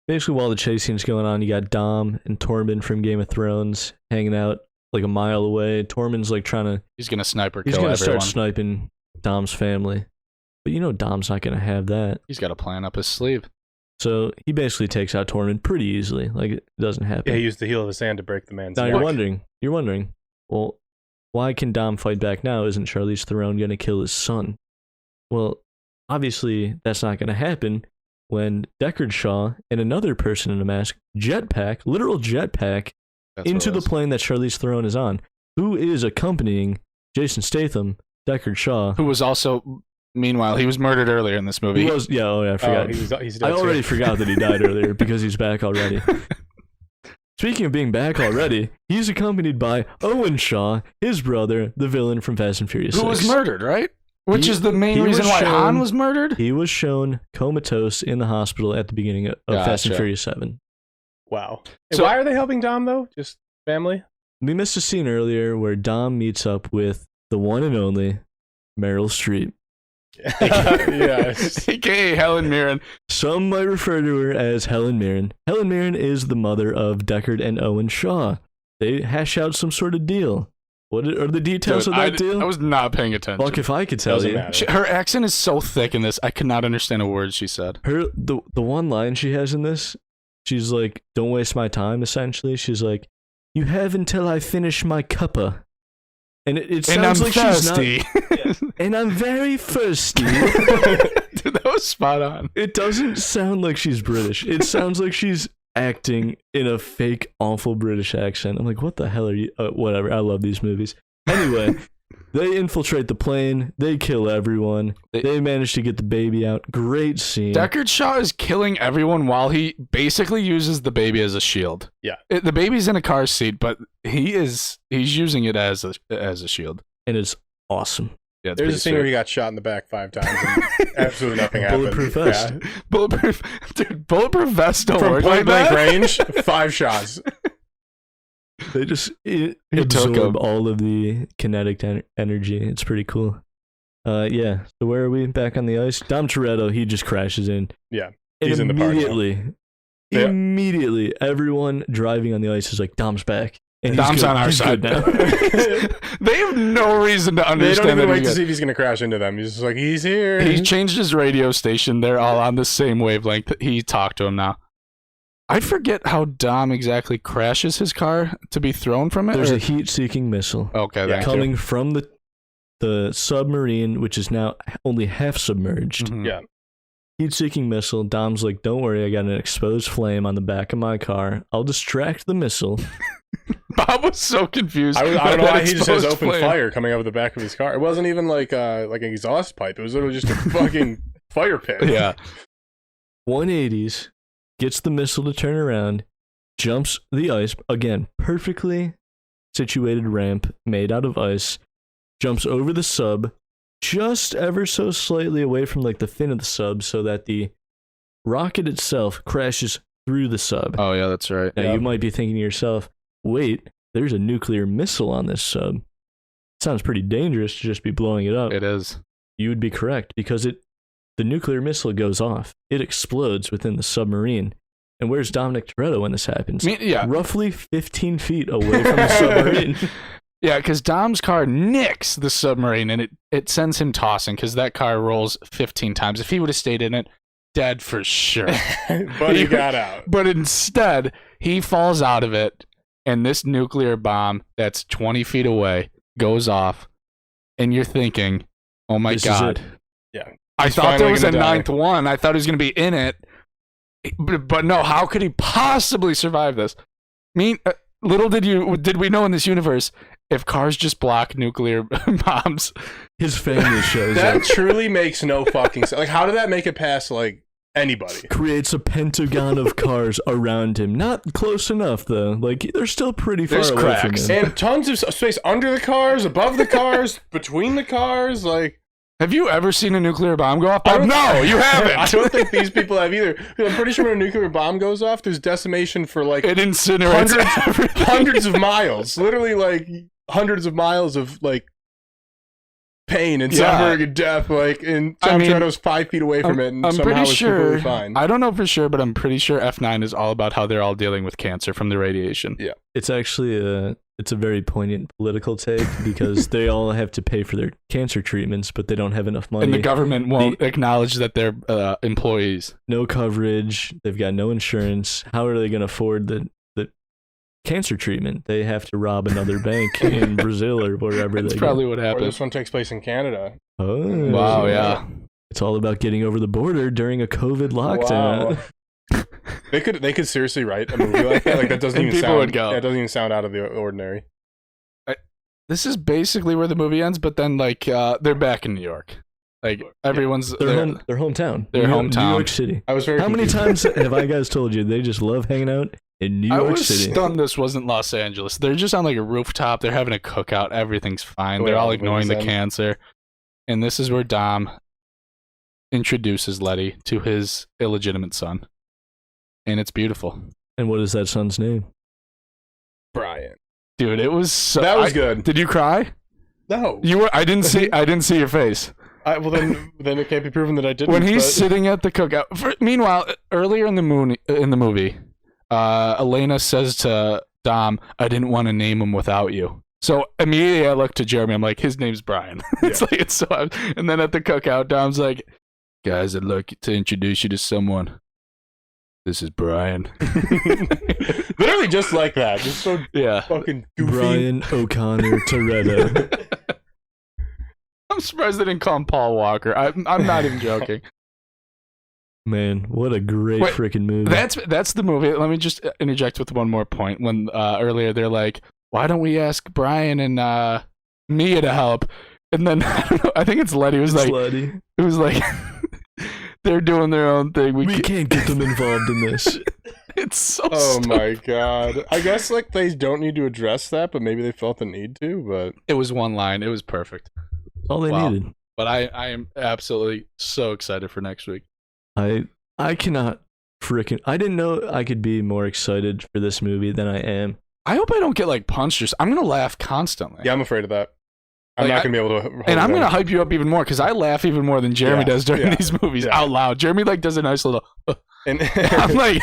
Basically, while the chase scene's going on, you got Dom and Tormund from Game of Thrones hanging out like a mile away. Tormund's like He's going to sniper he's kill gonna everyone. start sniping Dom's family. But Dom's not gonna have that. He's got a plan up his sleeve. So he basically takes out Tormund pretty easily. Like, it doesn't happen. Yeah, he used the heel of his hand to break the man's Now neck. you're wondering, well, why can Dom fight back now? Isn't Charlize Theron gonna kill his son? Well, obviously that's not gonna happen when Deckard Shaw and another person in a mask literal jetpack That's into what it the is. plane that Charlize Theron is on, who is accompanying Jason Statham, Deckard Shaw. Who was also, meanwhile, he was murdered earlier in this movie. Who was, I forgot. He's dead I already too. forgot that he died earlier because he's back already. Speaking of being back already, he's accompanied by Owen Shaw, his brother, the villain from Fast and Furious 6. Who was murdered, right? Which He- is the main he reason was why shown- Han was murdered? He was shown comatose in the hospital at the beginning of Fast and Gotcha. Furious 7. Wow. Hey, So- why are they helping Dom though? Just family? We missed a scene earlier where Dom meets up with the one and only Meryl Streep. Yes. AKA Helen Mirren. Some might refer to her as Helen Mirren. Helen Mirren is the mother of Deckard and Owen Shaw. They hash out some sort of deal. What are the details Dude, of that deal? I was not paying attention. Fuck if I could tell Doesn't you. matter. Her accent is so thick in this, I could not understand a word she said. The one line she has in this, she's like, "Don't waste my time." Essentially, she's like, "You have until I finish my cuppa," and it And I'm sounds like thirsty. she's not. And I'm very thirsty. Dude, that was spot on. It doesn't sound like she's British. It sounds like she's acting in a fake, awful British accent. I'm like, what the hell are you? Whatever. I love these movies. Anyway, they infiltrate the plane. They kill everyone. They manage to get the baby out. Great scene. Deckard Shaw is killing everyone while he basically uses the baby as a shield. Yeah. The baby's in a car seat, but he's using it as a shield. And it's awesome. Yeah, There's a scene where he got shot in the back 5 times and absolutely nothing happened. Bulletproof vest. Yeah. Bulletproof vest don't From work point like blank that. range, 5 shots. They just took absorb him. all of the kinetic energy. It's pretty cool. Yeah. So where are we? Back on the ice. Dom Toretto, he just crashes in. Yeah. And He's in the park now. immediately, everyone driving on the ice is like, Dom's back. And he's Dom's good. on our He's side good now. They have no reason to They understand don't even that wait he's to good. see if he's going to crash into them. He's just like, he's here. He's changed his radio station. They're all on the same wavelength. He talked to him now. I forget how Dom exactly crashes his car to be thrown from it. There's or- a heat-seeking missile Okay, Yeah. thank coming from the submarine, which is now only half submerged. you. Mhm. Yeah. Heat-seeking missile. Dom's like, don't worry, I got an exposed flame on the back of my car. I'll distract the missile. Bob was so confused. I don't by know that why he just has exposed open flame. fire coming out of the back of his car. It wasn't even like an exhaust pipe. It was literally just a fucking fire pit. Yeah. 180s, gets the missile to turn around, jumps the ice, again, perfectly situated ramp made out of ice, jumps over the sub, just ever so slightly away from like the fin of the sub so that the rocket itself crashes through the sub. Oh, yeah, that's right. Now Yeah. you might be thinking to yourself, wait, there's a nuclear missile on this sub. Sounds pretty dangerous to just be blowing it up. It is. You would be correct because the nuclear missile goes off. It explodes within the submarine. And where's Dominic Toretto when this happens? Yeah. Roughly 15 feet away from the submarine. Yeah, because Dom's car nicks the submarine and it sends him tossing because that car rolls 15 times. If he would have stayed in it, dead for sure. But he got out. But instead, he falls out of it, and this nuclear bomb that's 20 feet away goes off, and you're thinking, oh my This is God. it. Yeah. I He's thought there finally was a gonna die. 9th one. I thought he was going to be in it. But no, how could he possibly survive this? Little did we know in this universe, if cars just block nuclear bombs, His family shows That up. truly makes no fucking sense. Like, how did that make it past, like, anybody? Creates a pentagon of cars around him. Not close enough, though. Like, they're still pretty far There's away cracks. from him. And tons of space under the cars, above the cars, between the cars. Like, have you ever seen a nuclear bomb go off? I don't- No, you haven't. I don't think these people have either. I'm pretty sure when a nuclear bomb goes off, there's decimation for like It incinerates everything. hundreds of miles. Literally, like hundreds of miles of like pain and Yeah. suffering and death. Like, and I Tom mean, Toretto's 5 feet away from it, and I'm somehow pretty it's sure. completely fine. I don't know for sure, but I'm pretty sure F9 is all about how they're all dealing with cancer from the radiation. Yeah. It's actually it's a very poignant political take because they all have to pay for their cancer treatments, but they don't have enough money. And the government won't acknowledge that they're employees. No coverage. They've got no insurance. How are they going to afford the cancer treatment? They have to rob another bank in Brazil or wherever That's they probably what Or happened. this one takes place in Canada. go. Oh, Wow, yeah. It's all about getting over the border during a COVID lockdown. Wow. They could seriously write a movie like that. Like, that doesn't And even people sound. would go. Yeah, it doesn't even sound out of the ordinary. This is basically where the movie ends, but then like they're back in New York. Like everyone's Their hometown. Their New hometown. York City. I was very. How many confused. times have I guys told you they just love hanging out in New I York was City? stunned this wasn't Los Angeles. They're just on like a rooftop. They're having a cookout. Everything's fine. The way They're all all the ignoring the movies end. cancer. And this is where Dom introduces Letty to his illegitimate son. And it's beautiful. And what is that son's name? Brian? Dude, it was so That was good. Did you cry? No. You were I didn't see your face. Well, then it can't be proven that I didn't. When he's but- sitting at the cookout. Meanwhile, earlier in the movie, Elena says to Dom, "I didn't want to name him without you." So immediately I look to Jeremy. I'm like, his name's Brian. It's like it's so. And then at the cookout, Dom's like, "Guys, I'd like to introduce you to someone. This is Brian." literally just like that, just so Yeah. fucking goofy. Brian O'Connor Toretto. I'm surprised they didn't call him Paul Walker. I'm not even joking. Man, what a great Wait, freaking movie. That's the movie. Let me just interject with one more point. When earlier they're like, why don't we ask Brian and Mia to help? And then I don't know, I think it's Letty was like, Letty. it was like they're doing their own thing. We can't get them involved in this. It's so Oh stupid. my god. I guess like they don't need to address that, but maybe they felt the need to, but It was one line. It was perfect. All they Wow. needed. But I am absolutely so excited for next week. I cannot freaking. I didn't know I could be more excited for this movie than I am. I hope I don't get like punched. I'm gonna laugh constantly. yeah, I'm afraid of that. I'm Like, not gonna be able to hold And I'm it gonna in. hype you up even more because I laugh even more than Jeremy Yeah, does during yeah, these movies yeah. out loud. Jeremy like does a nice little. And I'm like,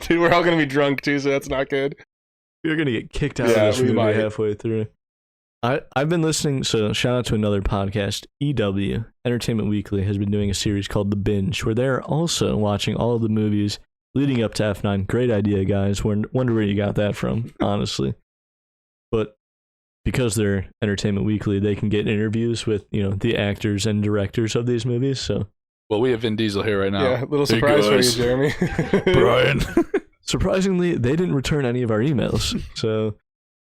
dude, we're all gonna be drunk too, so that's not good. You're gonna get kicked out Yeah, of this we movie might. halfway through. I've been listening, so shout out to another podcast, EW, Entertainment Weekly, has been doing a series called The Binge, where they're also watching all of the movies leading up to F9. Great idea, guys. Wonder where you got that from, honestly. But because they're Entertainment Weekly, they can get interviews with, the actors and directors of these movies, so well, we have Vin Diesel here right now. Yeah, a little Hey, surprise for you, guys. Jeremy. Brian. surprisingly, they didn't return any of our emails. So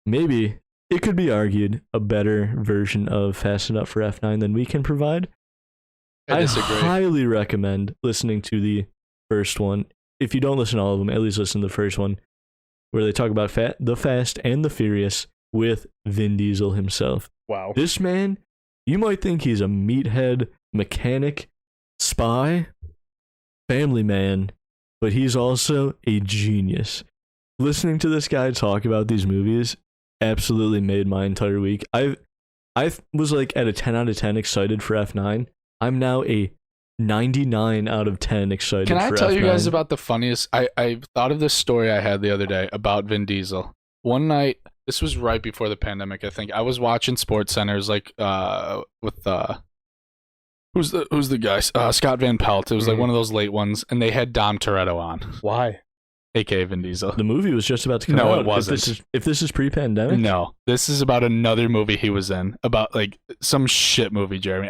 maybe it could be argued a better version of Fast Enough for F9 than we can provide. I disagree. highly recommend listening to the first one. If you don't listen to all of them, at least listen to the first one, where they talk about the Fast and the Furious with Vin Diesel himself. Wow. This man, you might think he's a meathead, mechanic, spy, family man, but he's also a genius. Listening to this guy talk about these movies absolutely made my entire week. I was like at a 10 out of 10 excited for F9. I'm now a 99 out of 10 excited Can I for tell F9. you guys about the funniest? I thought of this story I had the other day about Vin Diesel. One night, this was right before the pandemic, I think. I was watching Sports Centers with who's the guy? Scott Van Pelt. It was like one of those late ones, and they had Dom Toretto on, Why? aka Vin Diesel. The movie was just about to come No, out. it wasn't. If this is pre-pandemic? No, this is about another movie he was in, about like some shit movie, Jeremy.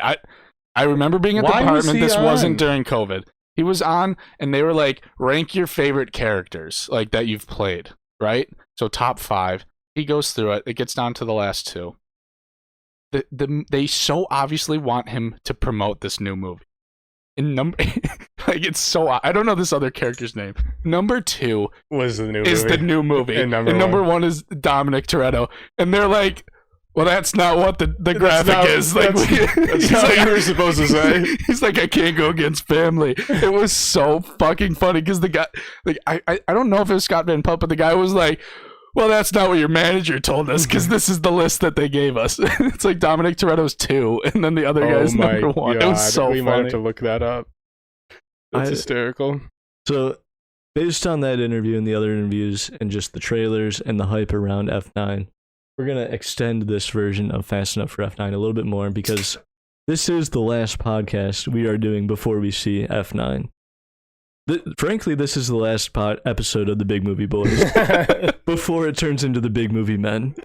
I remember being at the Why was apartment. he This on? wasn't during COVID. He was on, and they were like, rank your favorite characters like that you've played, right? So top 5. He goes through it. It gets down to the last 2. They so obviously want him to promote this new movie. In number, like it's so I don't know this other character's name. Number 2 Was the new is movie. the new movie, And number number one. 1 is Dominic Toretto, and they're like, well, that's not what the That's graphic not- is. Like, that's he's not like, what you were supposed to say. He's like, I can't go against family. It was so fucking funny because the guy, like, I don't know if it was Scott Van Pelt, but the guy was like, well, that's not what your manager told us because this is the list that they gave us. It's like Dominic Toretto's 2, and then the other guy's Oh my number 1. God. It was so we might have funny. to look that up. That's hysterical. So, based on that interview and the other interviews and just the trailers and the hype around F9, we're going to extend this version of Fast Enough for F9 a little bit more because this is the last podcast we are doing before we see F9. Frankly, this is the last episode of the Big Movie Boys before it turns into the Big Movie Men.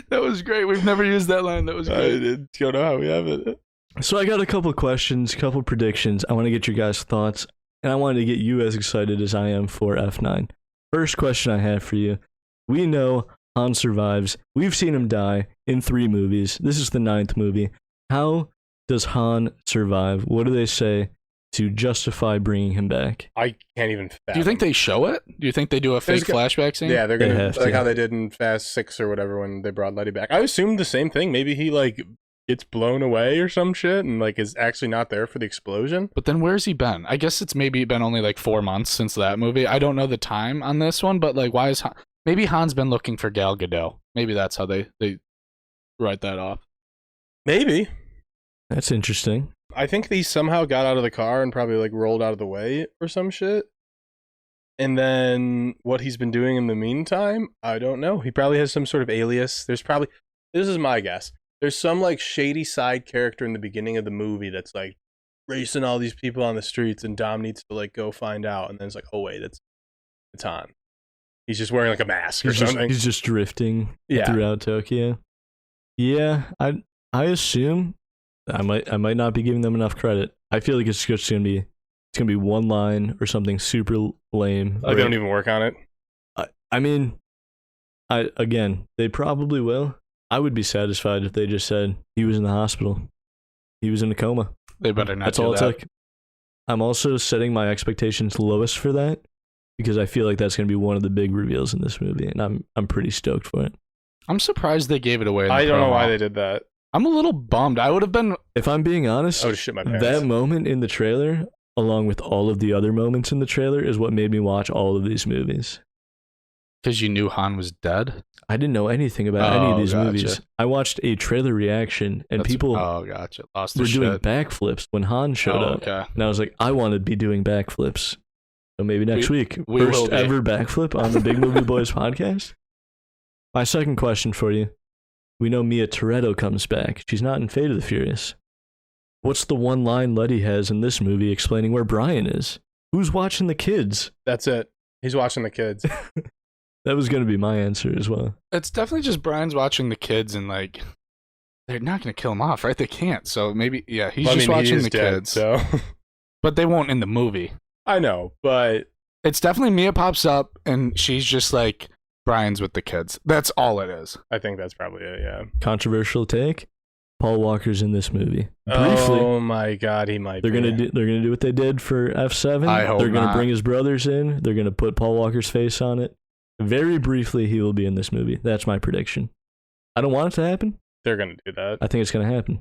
That was great. We've never used that line. That was I great. don't know how we have it. So I got a couple questions, couple predictions. I want to get your guys' thoughts, and I wanted to get you as excited as I am for F9. First question I have for you. We know Han survives. We've seen him die in 3 movies. This is the 9th movie. How does Han survive? What do they say to justify bringing him back? I can't even fathom. Do you think they show it? Do you think they do a fake flashback scene? Yeah, they're They gonna have like to. how they did in Fast 6 or whatever when they brought Letty back. I assumed the same thing. Maybe he like gets blown away or some shit and like is actually not there for the explosion. But then where's he been? I guess it's maybe been only like 4 months since that movie. I don't know the time on this one, but like, why is Han? Maybe Han's been looking for Gal Gadot. Maybe that's how they write that off. Maybe. That's interesting. I think he somehow got out of the car and probably like rolled out of the way or some shit. And then what he's been doing in the meantime, I don't know. He probably has some sort of alias. This is my guess. There's some like shady side character in the beginning of the movie that's like racing all these people on the streets and Dom needs to like go find out. And then it's like, oh wait, it's Han. He's just wearing like a mask or something. He's just drifting Yeah. throughout Tokyo. Yeah, I assume I might not be giving them enough credit. I feel like it's just gonna be one line or something super lame. Like they don't even work on it. I mean, again, they probably will. I would be satisfied if they just said he was in the hospital. He was in a coma. They better not. That's do all that. it took. I'm also setting my expectations lowest for that because I feel like that's going to be one of the big reveals in this movie, and I'm pretty stoked for it. I'm surprised they gave it away. I don't know why they did that. I'm a little bummed. I would have been. If I'm being honest, I would shit my pants. that moment in the trailer, along with all of the other moments in the trailer, is what made me watch all of these movies. Because you knew Han was dead? I didn't know anything about any of these gotcha. movies. I watched a trailer reaction, and people gotcha. Lost their were doing shit. backflips when Han showed up. Okay. And I was like, I want to be doing backflips. So maybe next week, we will first be. ever backflip on the Big Movie Boys podcast. My second question for you. We know Mia Toretto comes back. She's not in Fate of the Furious. What's the one line Letty has in this movie explaining where Brian is? Who's watching the kids? That's it. He's watching the kids. That was going to be my answer as well. It's definitely just Brian's watching the kids and like they're not going to kill him off, right? They can't. So maybe he's just watching the dead, kids. So But they won't in the movie. I know, but It's definitely Mia pops up and she's just like Brian's with the kids. That's all it is. I think that's probably it. Yeah. Controversial take. Paul Walker's in this movie. Oh my God, he might. They're gonna do what they did for F7. I hope they're gonna not. bring his brothers in. They're gonna put Paul Walker's face on it. Very briefly, he will be in this movie. That's my prediction. I don't want it to happen. They're gonna do that. I think it's gonna happen.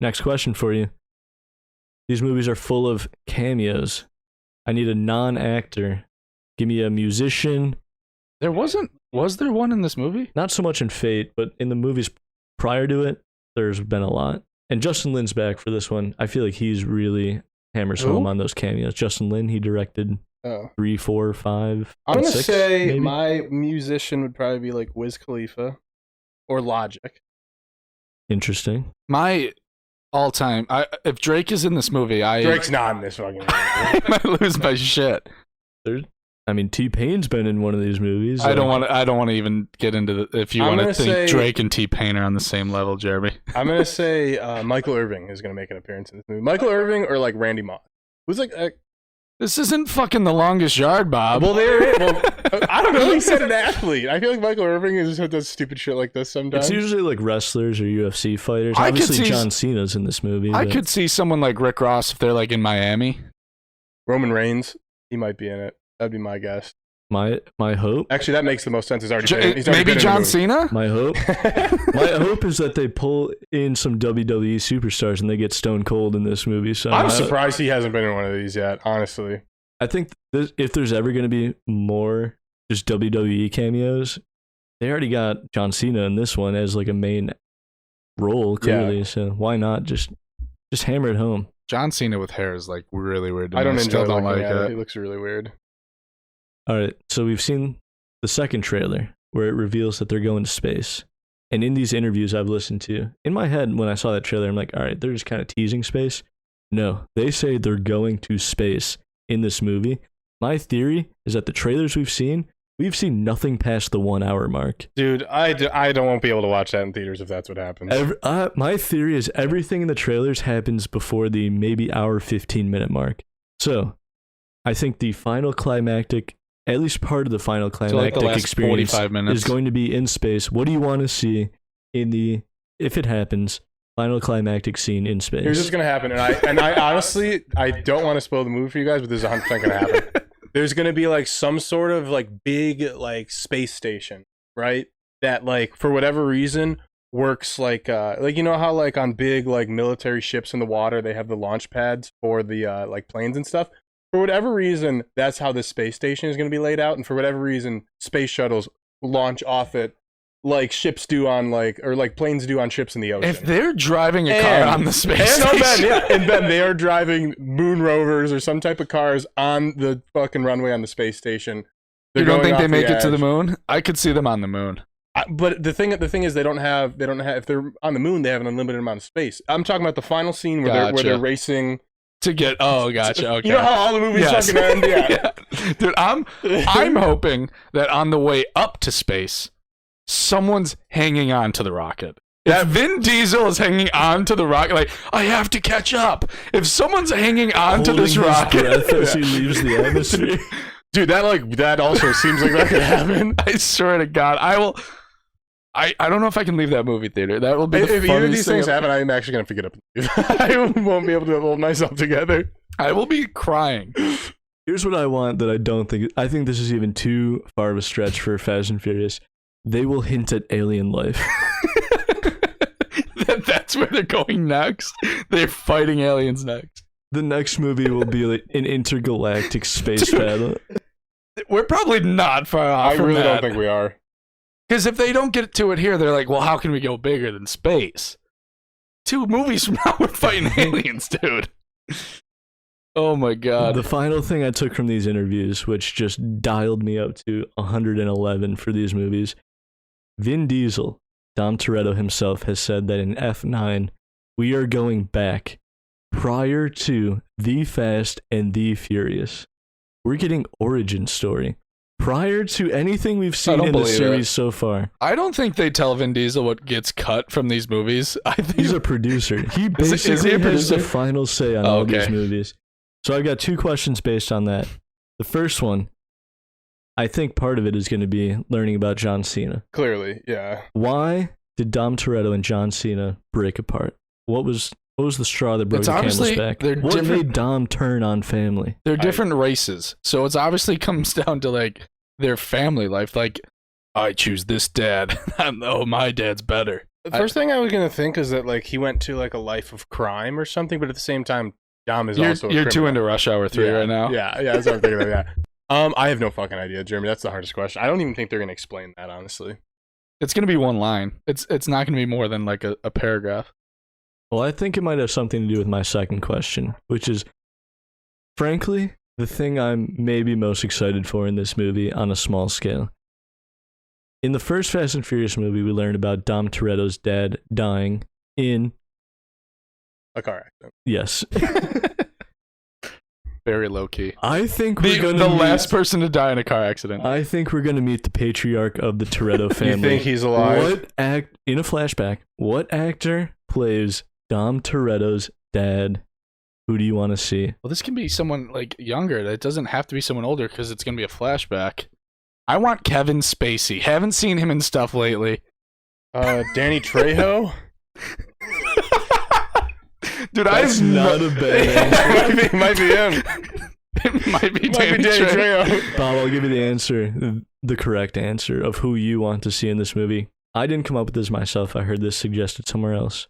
Next question for you. These movies are full of cameos. I need a non-actor. Give me a musician. Was there one in this movie? Not so much in Fate, but in the movies prior to it, there's been a lot. And Justin Lin's back for this one. I feel like he's really hammers Who? home on those cameos. Justin Lin, he directed 3, 4, 5. I'm gonna 6, say maybe? my musician would probably be like Wiz Khalifa or Logic. Interesting. My all-time. If Drake is in this movie, Drake's not in this fucking movie. I might lose my shit. T-Pain's been in one of these movies. I don't want to even get into if you I'm want to gonna think say- Drake and T-Pain are on the same level, Jeremy. I'm gonna say Michael Irving is gonna make an appearance in this movie. Michael Irving or like Randy Moss. Who's like This isn't fucking The Longest Yard, Bob. well, I don't know. He said an athlete. I feel like Michael Irving is who does stupid shit like this sometimes. It's usually like wrestlers or UFC fighters. I could Obviously, see- John Cena's in this movie. I but could see someone like Rick Ross if they're like in Miami. Roman Reigns, he might be in it. That'd be my guess. My hope. Actually, that makes the most sense. He's already been in Maybe the John movie. Cena. My hope. My hope is that they pull in some WWE superstars and they get Stone Cold in this movie. So I'm surprised he hasn't been in one of these yet. Honestly, I think if there's ever going to be more just WWE cameos, they already got John Cena in this one as like a main role, clearly. Yeah. So why not just hammer it home? John Cena with hair is like really weird to me. I don't still enjoy don't looking like at it. it. He looks really weird. All right, so we've seen the second trailer where it reveals that they're going to space. And in these interviews I've listened to, in my head, when I saw that trailer, I'm like, all right, they're just kind of teasing space. No, they say they're going to space in this movie. My theory is that the trailers we've seen nothing past the 1 hour mark. Dude, I won't be able to watch that in theaters if that's what happens. My theory is everything in the trailers happens before the maybe hour 15-minute mark. So I think the final climactic, at least part of the final So like climactic the last experience 45 minutes is going to be in space. What do you want to see in the, if it happens, final climactic scene in space? Here's what's gonna happen, and I honestly I don't want to spoil the movie for you guys, but this is 100% gonna happen. There's gonna be like some sort of like big like space station, right? That like for whatever reason works like you know how like on big like military ships in the water they have the launch pads for the like planes and stuff. For whatever reason, that's how this space station is going to be laid out, and for whatever reason, space shuttles launch off it like ships do on like or like planes do on ships in the ocean. If they're driving a car on the space station, And Ben, they are driving moon rovers or some type of cars on the fucking runway on the space station. you don't think they make it to the edge. moon? I could see them on the moon. But the thing is they don't have if they're on the moon they have an unlimited amount of space. I'm talking about the final scene where Gotcha. they're racing. Gotcha. Okay. You know how all the movies Yes. fucking end? Yeah. Yeah. Dude, I'm hoping that on the way up to space, someone's hanging on to the rocket. If Vin Diesel is hanging on to the rocket, like, I have to catch up. If someone's hanging on to this Holding his rocket, breath as he leaves the atmosphere. Dude, that also seems like that could happen. I swear to God, I don't know if I can leave that movie theater. That will be the If either of funniest these thing things happen, I'm actually gonna forget it. I won't be able to hold myself together. I will be crying. Here's what I want that I don't think. I think this is even too far of a stretch for Fast and Furious. They will hint at alien life. That's where they're going next. They're fighting aliens next. The next movie will be like an intergalactic space battle. We're probably not far off. I really don't think we are. Because if they don't get to it here, they're like, well, how can we go bigger than space? 2 movies from now, we're fighting aliens, dude. Oh my God. The final thing I took from these interviews, which just dialed me up to 111 for these movies, Vin Diesel, Dom Toretto himself, has said that in F9, we are going back prior to The Fast and The Furious. We're getting origin story. Prior to anything we've seen in the series so far. I don't think they tell Vin Diesel what gets cut from these movies. I think he's a producer. He basically is he a has the producer? final say on all these movies. So I've got 2 questions based on that. The first one, I think part of it is going to be learning about John Cena. Clearly, yeah. Why did Dom Toretto and John Cena break apart? What was the straw that broke It's the camel's obviously- back? they're What different- made Dom turn on family? they're different races. So it's obviously comes down to like their family life. Like, I choose this dad. Oh, my dad's better. The first thing I was gonna think is that like he went to like a life of crime or something, but at the same time, Dom is also. You're too criminal. into Rush Hour 3 right now. Yeah, that's what I'm thinking about. Yeah. I have no fucking idea, Jeremy. That's the hardest question. I don't even think they're gonna explain that, honestly. It's gonna be one line. It's not gonna be more than like a paragraph. Well, I think it might have something to do with my second question, which is, frankly, the thing I'm maybe most excited for in this movie on a small scale. In the first Fast and Furious movie, we learned about Dom Toretto's dad dying in... A car accident. Yes. Very low key. I think we're going The to last person to die in a car accident. I think we're going to meet the patriarch of the Toretto family. You think he's alive? In a flashback, what actor plays Dom Toretto's dad? Who do you want to see? Well, this can be someone like younger. It doesn't have to be someone older because it's gonna be a flashback. I want Kevin Spacey. Haven't seen him in stuff lately. Danny Trejo? Dude, That's not a bad answer. It might be him. It might be It might be Danny Trejo. Bob, I'll give you the answer, the correct answer of who you want to see in this movie. I didn't come up with this myself. I heard this suggested somewhere else.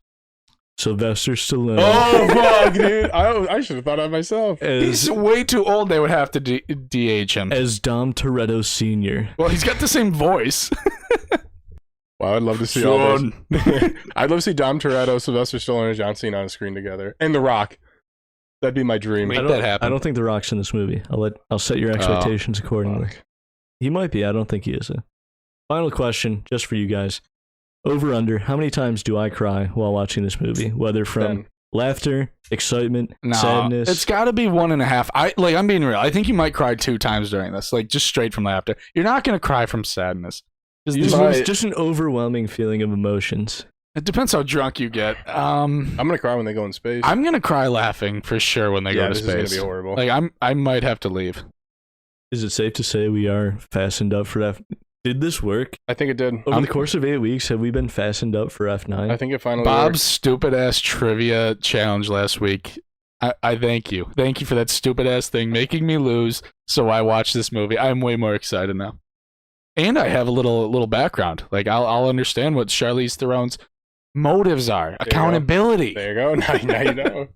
Sylvester Stallone. Oh fuck, dude! I should have thought of it myself. He's way too old. They would have to DH him. As Dom Toretto Sr. Well, he's got the same voice. Wow, I'd love to see all those. I'd love to see Dom Toretto, Sylvester Stallone, and John Cena on a screen together, and The Rock. That'd be my dream. Make that happen. I don't think The Rock's in this movie. I'll set your expectations accordingly. Fuck. He might be. I don't think he is. Final question, just for you guys. Over under, how many times do I cry while watching this movie? Whether from 10. laughter, excitement, No, sadness. it's got to be 1.5. I'm being real. I think you might cry 2 times during this, like just straight from laughter. You're not gonna cry from sadness. Just an overwhelming feeling of emotions. It depends how drunk you get. I'm gonna cry when they go in space. I'm gonna cry laughing for sure when they go to this space. is gonna be horrible. Like I might have to leave. Is it safe to say we are fastened up for F? Did this work? I think it did. Over the course of 8 weeks, have we been fastened up for F9? I think it finally Bob's worked. stupid ass trivia challenge last week. I thank you. Thank you for that stupid ass thing making me lose. So I watched this movie. I'm way more excited now, and I have a little background. Like I'll understand what Charlize Theron's motives are. Accountability. There you go. Now you know.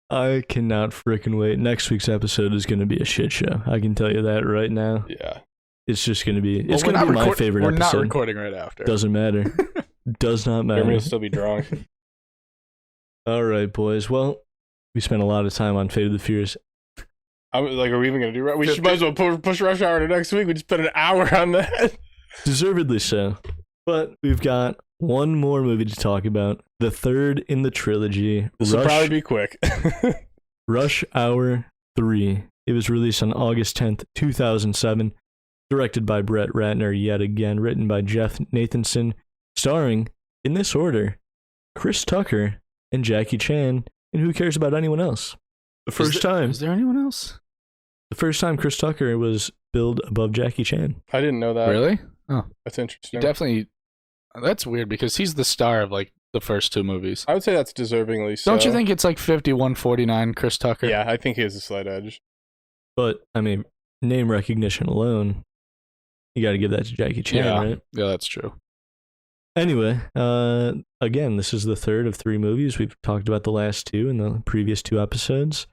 I cannot frickin' wait. Next week's episode is going to be a shit show. I can tell you that right now. Yeah. It's just going to be. Well, It's going to be my favorite We're episode. not recording right after. Doesn't matter. Does not matter. Jeremy will still be drunk. All right, boys. Well, we spent a lot of time on Fate of the Furious. Are we even gonna do? We might as well push Rush Hour to next week. We just spent an hour on that. Deservedly so. But we've got one more movie to talk about. The third in the trilogy. This will probably be quick. Rush Hour 3. It was released on August 10th, 2007. Directed by Brett Ratner yet again. Written by Jeff Nathanson. Starring in this order, Chris Tucker and Jackie Chan, and who cares about anyone else? The first time. Is there anyone else? The first time Chris Tucker was billed above Jackie Chan. I didn't know that. Really? Oh, That's interesting. definitely. That's weird because he's the star of like the first two movies. I would say that's deservingly so. Don't you think it's like 51-49 Chris Tucker? Yeah, I think he has a slight edge. But, I mean, name recognition alone, you got to give that to Jackie Chan, Yeah. right? Yeah, that's true. Anyway, again, this is the third of 3 movies. We've talked about the last 2 in the previous 2 episodes.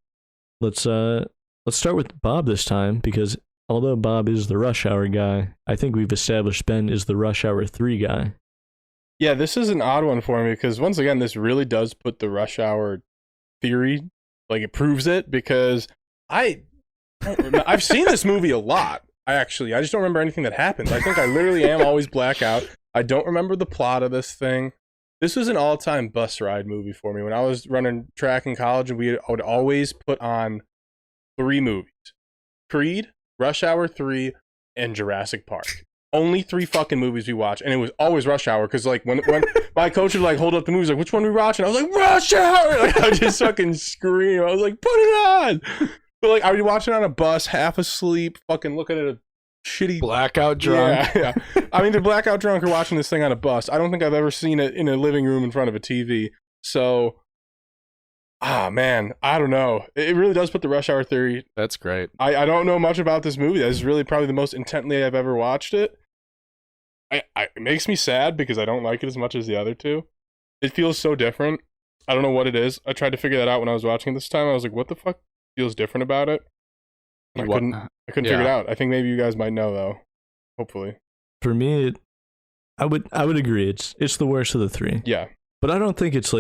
Let's start with Bob this time, because although Bob is the Rush Hour guy, I think we've established Ben is the Rush Hour 3 guy. Yeah, this is an odd one for me because once again, this really does put the Rush Hour theory, like it proves it, because I've seen this movie a lot. I just don't remember anything that happens. I think I literally am always blackout. I don't remember the plot of this thing. This was an all-time bus ride movie for me. When I was running track in college, I would always put on 3 movies. Creed, Rush Hour 3, and Jurassic Park. Only 3 fucking movies we watch, and it was always Rush Hour, because like when my coach would like hold up the movies, like, which one are we watching? I was like, Rush Hour! Like, I would just fucking scream. I was like, put it on! But like, I would be watching on a bus, half asleep, fucking looking at a shitty Blackout drunk. Yeah. I mean, they're blackout drunk or watching this thing on a bus. I don't think I've ever seen it in a living room in front of a TV. So, man, I don't know. It really does put the Rush Hour theory. That's great. I don't know much about this movie. This is really probably the most intently I've ever watched it. It makes me sad because I don't like it as much as the other 2. It feels so different. I don't know what it is. I tried to figure that out when I was watching it this time. I was like, what the fuck feels different about it? I couldn't figure it out. I think maybe you guys might know though. Hopefully. For me, I would agree. It's the worst of the 3. Yeah. But I don't think it's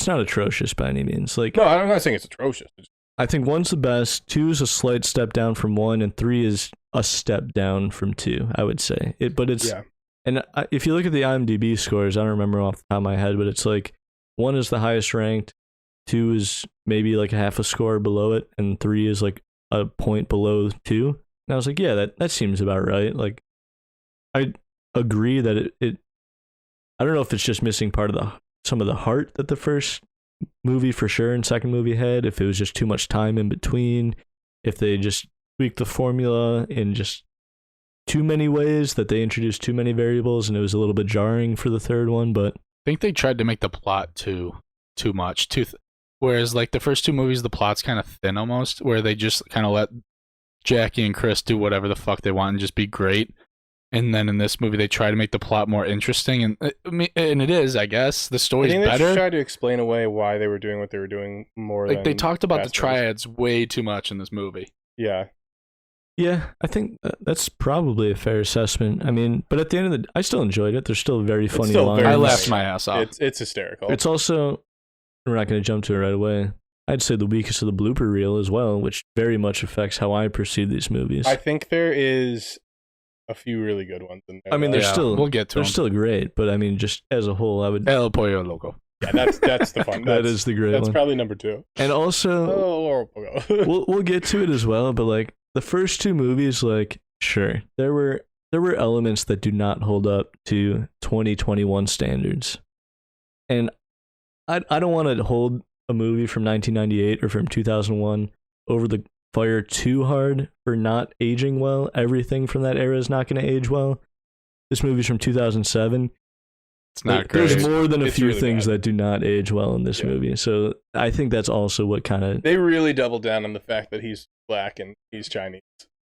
not atrocious by any means. Like, No, I'm not saying it's atrocious. I think 1's the best, 2 is a slight step down from 1, and 3 is a step down from 2, I would say. And if you look at the IMDb scores, I don't remember off the top of my head, but it's like 1 is the highest ranked, 2 is maybe like a half a score below it, and 3 is like a point below 2. And I was like, yeah, that seems about right. Like, I agree that it I don't know if it's just missing part of some of the heart that the first movie for sure and second movie had, if it was just too much time in between, if they just tweaked the formula in just too many ways, that they introduced too many variables and it was a little bit jarring for the third one. But I think they tried to make the plot too much. Whereas like the first 2 movies, the plot's kind of thin almost, where they just kind of let Jackie and Chris do whatever the fuck they want and just be great. And then in this movie, they try to make the plot more interesting, and it is, I guess. The story's better. I think they tried to explain away why they were doing what they were doing more. Like, than they talked about the Fast Movies. triads way too much in this movie. Yeah. yeah, I think that's probably a fair assessment. I mean, but at the end of I still enjoyed it. There's still very funny still lines. very I laughed funny. my ass off. It's hysterical. It's also, we're not going to jump to it right away, I'd say the weakest of the blooper reel as well, which very much affects how I perceive these movies. I think there is a few really good ones in there. I mean, though. they're still we'll get to they're them. still great, but I mean, just as a whole, I would. El Pollo Loco. Yeah, that's the fun. That is the great That's one. probably number 2. And also, we'll get to it as well. But like the first 2 movies, like sure, there were elements that do not hold up to 2021 standards, and I don't want to hold a movie from 1998 or from 2001 over the fire too hard for not aging well. Everything from that era is not going to age well. This movie's from 2007. It's not great. There's more than a It's few really things bad. that do not age well in this movie. So I think that's also what kind of... They really doubled down on the fact that he's black and he's Chinese.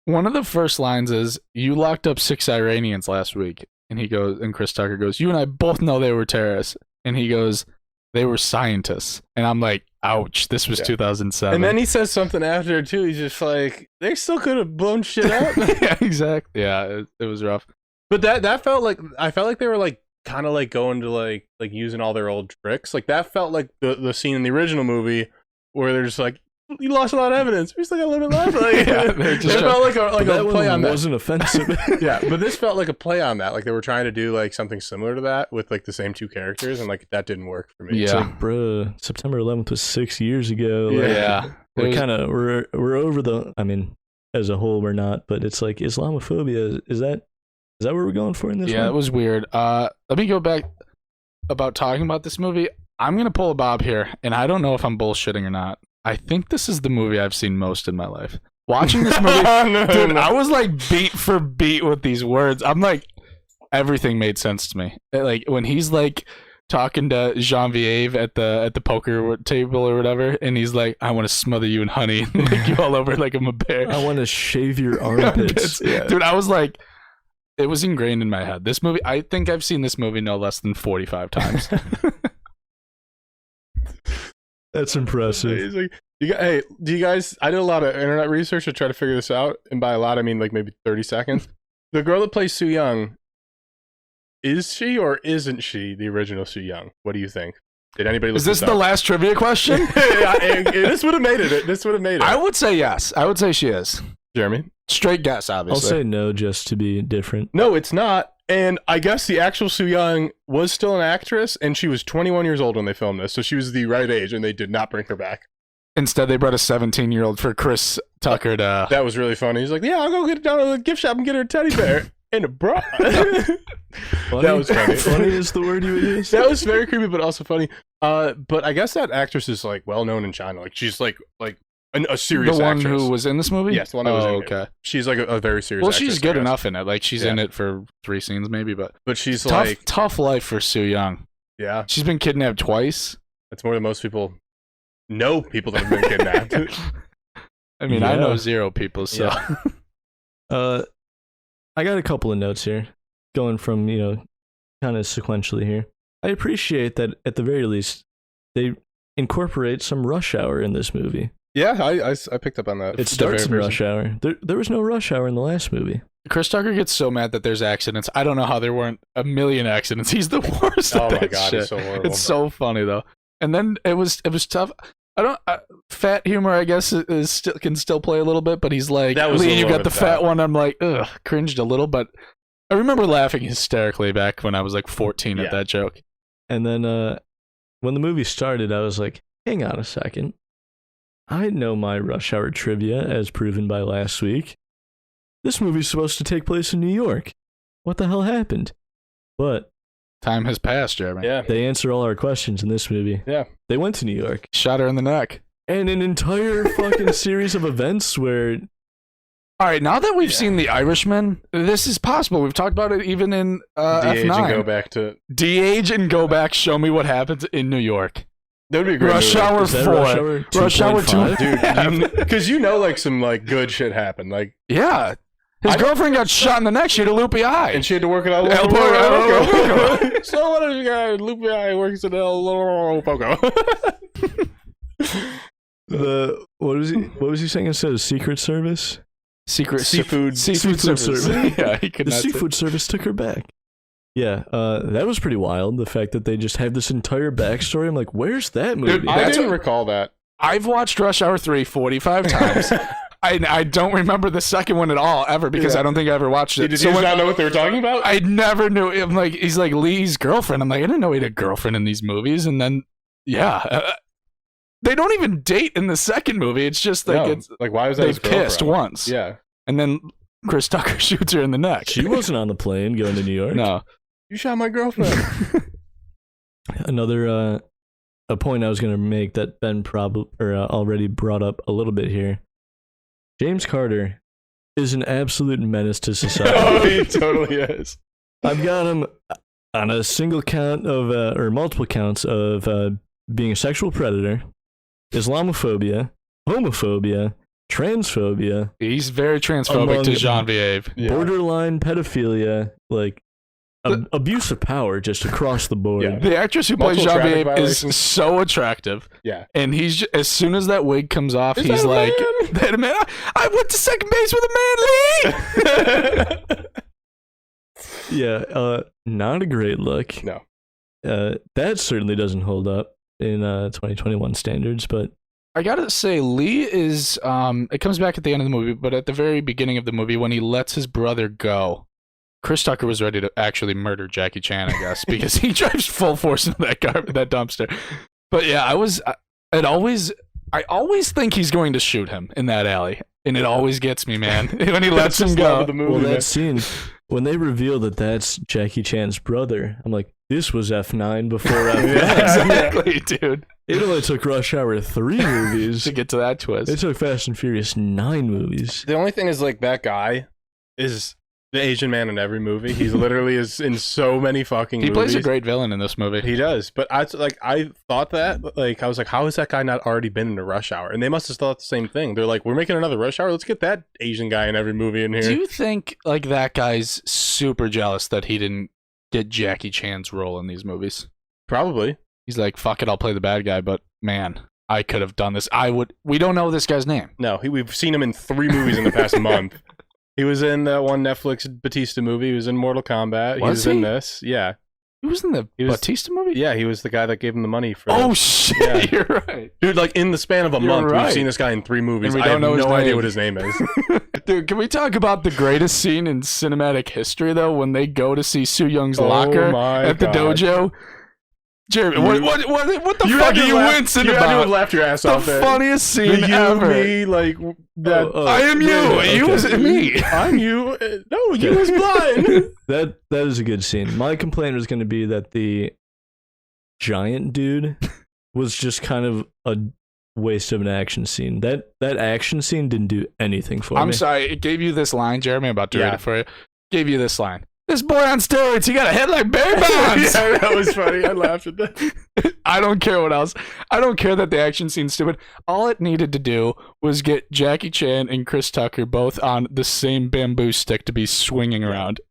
One of the first lines is, "You locked up 6 Iranians last week," and he goes, and Chris Tucker goes, "You and I both know they were terrorists," and he goes, "They were scientists," and I'm like, ouch, this was 2007. And then he says something after too. He's just like, they still could have blown shit up. yeah, exactly. Yeah, it was rough. But that felt like, I felt like they were like kind of like going to like using all their old tricks. Like that felt like the scene in the original movie where they're just like, you lost a lot of evidence. We still got a little bit left. Like, Yeah, they're it just- felt like a that play one on that. wasn't offensive. Yeah, but this felt like a play on that. Like they were trying to do like something similar to that with like the same 2 characters, and like that didn't work for me. Yeah. It's like, bruh, September 11th was 6 years ago. Like, Yeah. we're kind of we're over the. I mean, as a whole, we're not. But it's like Islamophobia. Is that what we're going for in this? Yeah, one? it was weird. Let me go back. about talking about this movie. I'm gonna pull a Bob here, and I don't know if I'm bullshitting or not. I think this is the movie I've seen most in my life. Watching this movie, dude, I was like beat for beat with these words. I'm like, everything made sense to me. Like when he's like talking to Genevieve at the poker table or whatever, and he's like, "I want to smother you in honey, and lick you all over like I'm a bear. I want to shave your armpits." Yeah. Dude, I was like, it was ingrained in my head. This movie, I think I've seen this movie no less than 45 times. That's impressive. He's like, hey, do you guys? I did a lot of internet research to try to figure this out, and by a lot I mean like maybe 30 seconds. The girl that plays Soo Young, is she or isn't she the original Soo Young? What do you think? Did anybody look Is this the last trivia question? This would have made it. This would have made it. I would say yes. I would say she is. Jeremy? Straight guess, I'll obviously. say no just to be different. No, it's not. And I guess the actual Soo Young was still an actress, and she was 21 years old when they filmed this, so she was the right age, and they did not bring her back. Instead, they brought a 17-year-old for Chris Tucker to... That was really funny. He's like, yeah, I'll go get down to the gift shop and get her a teddy bear and a bra. That was funny. Funny is the word you would use. That was very creepy, but also funny. But I guess that actress is like well known in China. Like she's like a serious the one actress. who was in this movie? Yes, the one that was in it. okay. She's like a very serious. Well, actress, she's I good guess. enough in it. Like she's in it for 3 scenes maybe, but she's like tough life for Soo Young. Yeah, She's been kidnapped twice. that's more than most people know. People that have been kidnapped. I mean, I Yeah. know 0 people, so I got a couple of notes here, going from, kind of sequentially here. I appreciate that at the very least they incorporate some Rush Hour in this movie. Yeah, I picked up on that. It starts in Rush Hour. There was no Rush Hour in the last movie. Chris Tucker gets so mad that there's accidents. I don't know how there weren't a million accidents. He's the worst. Oh at my that god, shit. it's so horrible. It's so funny though. And then it was tough. I don't fat humor. I guess can still play a little bit, but he's like, That was a Lee, you little got the bit fat fat. one. I'm like, ugh, cringed a little, but I remember laughing hysterically back when I was like 14 at Yeah. that joke. And then when the movie started, I was like, hang on a second. I know my Rush Hour trivia as proven by last week. This movie's supposed to take place in New York. What the hell happened? But Time has passed, Jeremy. Yeah, they answer all our questions in this movie. yeah. They went to New York. Shot her in the neck. And an entire fucking series of events where All right, now that we've seen The Irishman, this is possible. We've talked about it even in De-age F9. and go back to. De-age and go back. Show me what happens in New York. That would be a great. Rush movie. Hour Is that 4. Rush Hour Rush Hour 2.5? 2. Dude, because like some like good shit happened, like, Yeah. His girlfriend got shot in the neck. She had a loopy eye. and she had to work it out. El Pogo. So what if you got Lupe Eye works at El Pogo? what was he saying instead of Secret Service? Seafood service. Yeah, he could The not say- seafood service took her back. Yeah, that was pretty wild. The fact that they just have this entire backstory. I'm like, where's that movie? Dude, I That's didn't what- recall that. I've watched Rush Hour 3 45 times. I don't remember the second one at all, ever, because Yeah. I don't think I ever watched it. Did So you when- not know what they were talking about? I never knew. I'm like, he's like Lee's girlfriend. I'm like, I didn't know he had a girlfriend in these movies. And then, they don't even date in the second movie. It's just like No, it's like why was that? they his girlfriend? kissed once. Yeah, And then Chris Tucker shoots her in the neck. She wasn't on the plane going to New York. No. you shot my girlfriend. Another a point I was going to make that Ben already brought up a little bit here. James Carter is an absolute menace to society. Oh, he totally is. I've got him on a single count of, or multiple counts of being a sexual predator, Islamophobia, homophobia, transphobia, He's very transphobic Among- to Genevieve. Yeah. borderline pedophilia, like abuse of power just across the board. Yeah. The actress who plays Multiple traffic Genevieve is violations. so attractive. Yeah. And he's as soon as that wig comes off, Is he's that a like, man? "That a man, I went to second base with a man, Lee." Yeah, not a great look. No. That certainly doesn't hold up in 2021 standards, but I gotta say, Lee is. It comes back at the end of the movie, but at the very beginning of the movie, when he lets his brother go, Chris Tucker was ready to actually murder Jackie Chan, I guess, because he drives full force into that dumpster. But yeah, I always think he's going to shoot him in that alley, and it always gets me, man. When he lets him Just go. love of the movie, well, man. that scene, when they reveal that that's Jackie Chan's brother, I'm like, this was F9 before F9. Exactly, dude. It only took Rush Hour 3 movies To get to that twist. It took Fast and Furious 9 movies. The only thing is, like, that guy is the Asian man in every movie. He's literally is in so many fucking He movies. plays a great villain in this movie. He does, but I thought that, like, I was like, how has that guy not already been in a Rush Hour? And they must have thought the same thing. They're like, we're making another Rush Hour. Let's get that Asian guy in every movie in here. Do you think like that guy's super jealous that he didn't get Jackie Chan's role in these movies? Probably. He's like, fuck it, I'll play the bad guy, but man, I could have done this. We don't know this guy's name. No, we've seen him in 3 movies in the past month. He was in that one Netflix Batista movie. He was in Mortal Kombat. He was in this. Yeah. He was in the Batista movie? Yeah, he was the guy that gave him the money for. Oh shit! Yeah. You're right, dude. Like in the span of a You're month, right. we've seen this guy in 3 movies. And we I don't have know his no idea name. what his name is. Dude. Can we talk about the greatest scene in cinematic history though? When they go to see Soo Young's locker at the dojo. Jeremy, what the fuck are you wincing you about? You had to have laughed your ass the off there. funniest scene the you, ever. Me, like that. I am you. Okay. You was me. I'm you. No, you was blind. That is a good scene. My complaint was going to be that the giant dude was just kind of a waste of an action scene. That action scene didn't do anything for me. I'm sorry. It gave you this line, Jeremy. I'm about to read it for you. Gave you this line. This boy on steroids, he got a head like Barry Bonds. Yeah, that was funny. I laughed at that. I don't care what else. I don't care that the action scene's stupid. All it needed to do was get Jackie Chan and Chris Tucker both on the same bamboo stick to be swinging around.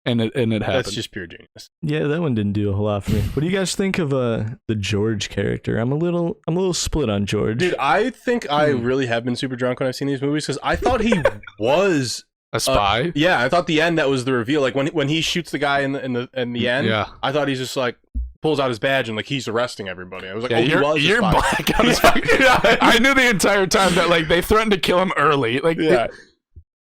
And it happened. That's just pure genius. Yeah, that one didn't do a whole lot for me. What do you guys think of the George character? I'm a little split on George. Dude, I think I really have been super drunk when I've seen these movies because I thought he was a spy. Yeah, I thought the end that was the reveal. Like when he shoots the guy in the end. Yeah. I thought he's just like pulls out his badge and like he's arresting everybody. I was like, you're black out as fuck. I knew the entire time that like they threatened to kill him early. Like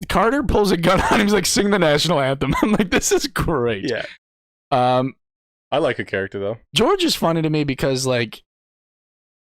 Carter pulls a gun on him. He's like, sing the national anthem. I'm like, this is great. Yeah. I like a character though. George is funny to me because like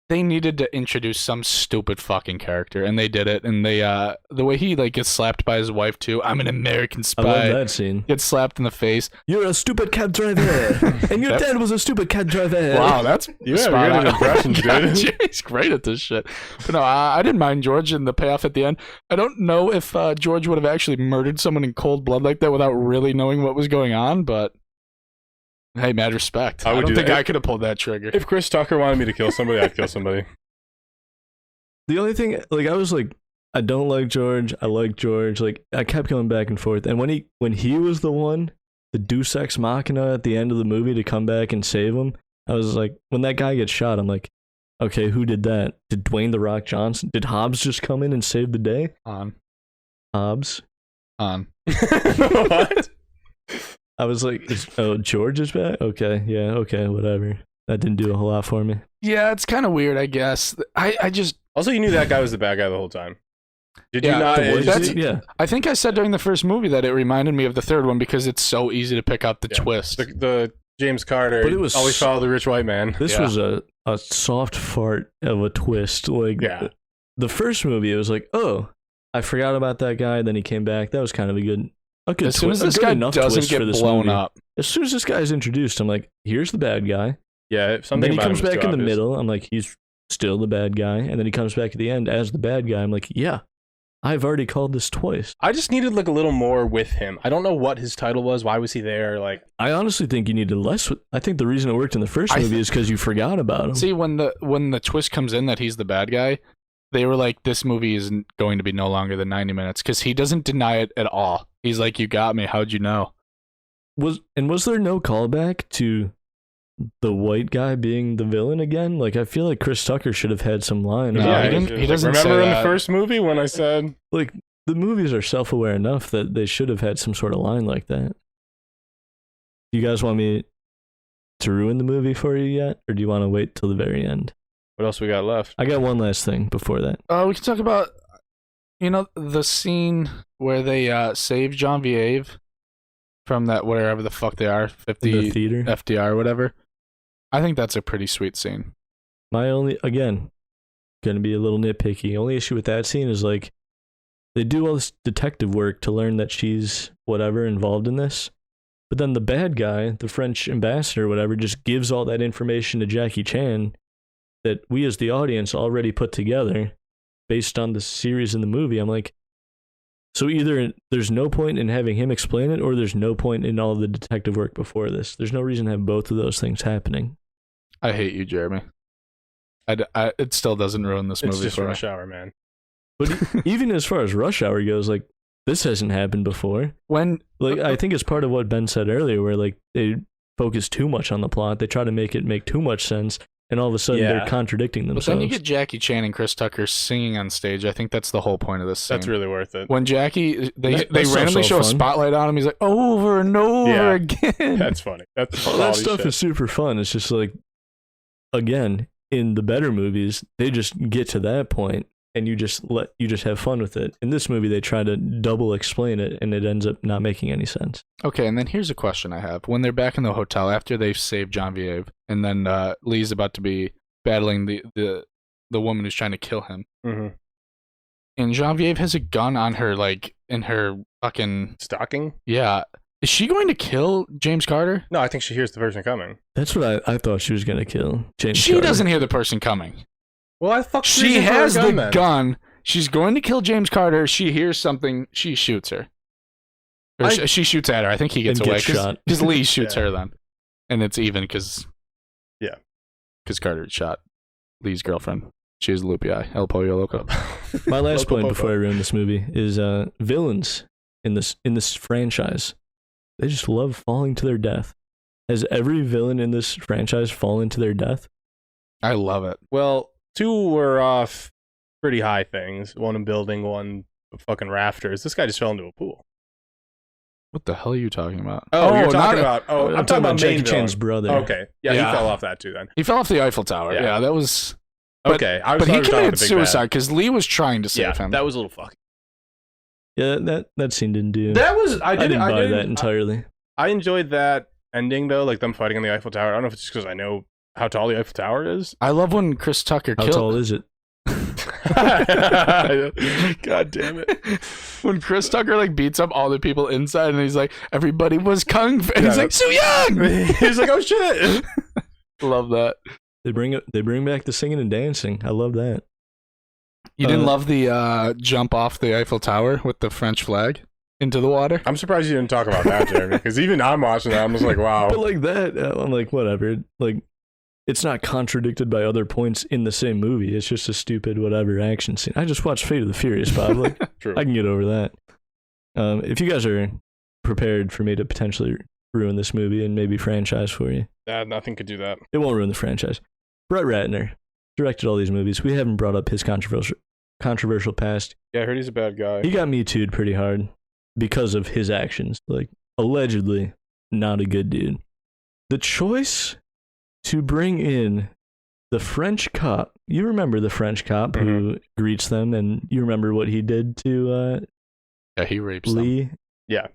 they needed to introduce some stupid fucking character, and they did it. And they the way he like gets slapped by his wife too. I'm an American spy. I love that scene. Gets slapped in the face. You're a stupid cab driver, and your dad was a stupid cab driver. Wow, that's you have good impressions, dude. He's great at this shit. But no, I didn't mind George and the payoff at the end. I don't know if George would have actually murdered someone in cold blood like that without really knowing what was going on, but. Hey, mad respect. I don't think I could have pulled that trigger. If Chris Tucker wanted me to kill somebody, I'd kill somebody. The only thing, like, I was like, I don't like George. I like George. Like, I kept going back and forth. And when he was the one, the Deus Ex Machina at the end of the movie to come back and save him, I was like, when that guy gets shot, I'm like, okay, who did that? Did Dwayne The Rock Johnson? Did Hobbs just come in and save the day? Hobbs? What? I was like, George is back? Okay, yeah, okay, whatever. That didn't do a whole lot for me. Yeah, it's kind of weird, I guess. I just... Also, you knew that guy was the bad guy the whole time. Did you Yeah, not? Yeah. I think I said during the first movie that it reminded me of the third one because it's so easy to pick up the twist. The James Carter, But it was always follow the rich white man. This was a soft fart of a twist. Like, the first movie, it was like, oh, I forgot about that guy, then he came back. That was kind of a good as soon as this guy doesn't get blown up. As soon as this guy's introduced, I'm like, here's the bad guy. Yeah, And then he comes back in the middle. I'm like, he's still the bad guy. And then he comes back at the end as the bad guy. I'm like, yeah, I've already called this twice. I just needed like a little more with him. I don't know what his title was. Why was he there? Like, I honestly think you needed less. I think the reason it worked in the first movie is because you forgot about him. See, when the twist comes in that he's the bad guy, they were like, this movie isn't going to be no longer than 90 minutes because he doesn't deny it at all. He's like, you got me. How'd you know? Was there no callback to the white guy being the villain again? Like, I feel like Chris Tucker should have had some line. No, he doesn't remember say in that. the first movie when I said, like, the movies are self-aware enough that they should have had some sort of line like that. Do you guys want me to ruin the movie for you yet, or do you want to wait till the very end? what else we got left? I got one last thing before that. We can talk about, the scene where they save Jean Vieve from that wherever the fuck they are, 50 In the theater. FDR or whatever. I think that's a pretty sweet scene. My only, again, gonna be a little nitpicky. Only issue with that scene is like, They do all this detective work to learn that she's whatever involved in this. But then the bad guy, the French ambassador or whatever, just gives all that information to Jackie Chan that we as the audience already put together based on the series in the movie. I'm like, so either there's no point in having him explain it, or there's no point in all the detective work before this. There's no reason to have both of those things happening. I hate you, Jeremy. It still doesn't ruin this movie It's just for me. Rush Hour, man. But even as far as Rush Hour goes, like, this hasn't happened before. I think it's part of what Ben said earlier, where like they focus too much on the plot. They try to make it make too much sense, and all of a sudden they're contradicting themselves. But then you get Jackie Chan and Chris Tucker singing on stage. I think that's the whole point of this scene. That's really worth it. When Jackie, they That's randomly so show a fun. spotlight on him. He's like, over and over again. That's funny. That's All that quality stuff shit. is super fun. It's just like, again, in the better movies, they just get to that point and you just have fun with it. In this movie, they try to double explain it, and it ends up not making any sense. Okay, and then here's a question I have. When they're back in the hotel after they've saved Genevieve, and then Lee's about to be battling the woman who's trying to kill him, Mhm. and Genevieve has a gun on her, like in her fucking Stalking? yeah. Is she going to kill James Carter? No, I think she hears the person coming. That's what I thought she was going to kill James She Carter. doesn't hear the person coming. Well, I fucked. She has the gun. She's going to kill James Carter. She hears something. She shoots her. Or she shoots at her. I think he gets And away gets shot. because Lee shoots Yeah. her then, and it's even because Carter shot Lee's girlfriend. She has loopy eye. El Pollo Loco. My last Loco point Poco. before I ruin this movie is villains in this franchise. They just love falling to their death. Has every villain in this franchise fallen to their death? I love it. Well, two were off pretty high things. One in building, one fucking rafters. This guy just fell into a pool. What the hell are you talking about? Oh, you're not talking a- about. Oh, I'm talking about Jackie main Chan's villain. brother. Okay, yeah, Yeah. he fell off that too. Then He fell off the Eiffel Tower. Yeah. Yeah, that was. But- okay, But he committed suicide because Lee was trying to save Yeah, him. that was a little fucking. Yeah, that scene didn't do. That was. I didn't buy that entirely. I enjoyed that ending though, like them fighting on the Eiffel Tower. I don't know if it's just because I know how tall the Eiffel Tower is. I love when Chris Tucker How killed. tall is it? God damn it! When Chris Tucker like beats up all the people inside, and he's like, "Everybody was kung fu," and he's Yeah, like, "Su Young." He's like, oh shit! Love that. They bring back the singing and dancing. I love that. You didn't love the jump off the Eiffel Tower with the French flag into the water? I'm surprised you didn't talk about that, Jeremy, because even I'm watching that. I'm just like, wow. But like that, I'm like, whatever. Like, it's not contradicted by other points in the same movie. It's just a stupid whatever action scene. I just watched Fate of the Furious, Bob. Like, True. I can get over that. If you guys are prepared for me to potentially ruin this movie and maybe franchise for you, Nothing could do that. it won't ruin the franchise. Brett Ratner directed all these movies. We haven't brought up his controversial past. Yeah, I heard he's a bad guy. He got Me Too'd pretty hard because of his actions. Like, allegedly, not a good dude. The choice to bring in the French cop. You remember the French cop who greets them, and you remember what he did to Yeah, he rapes them. Lee? Yeah.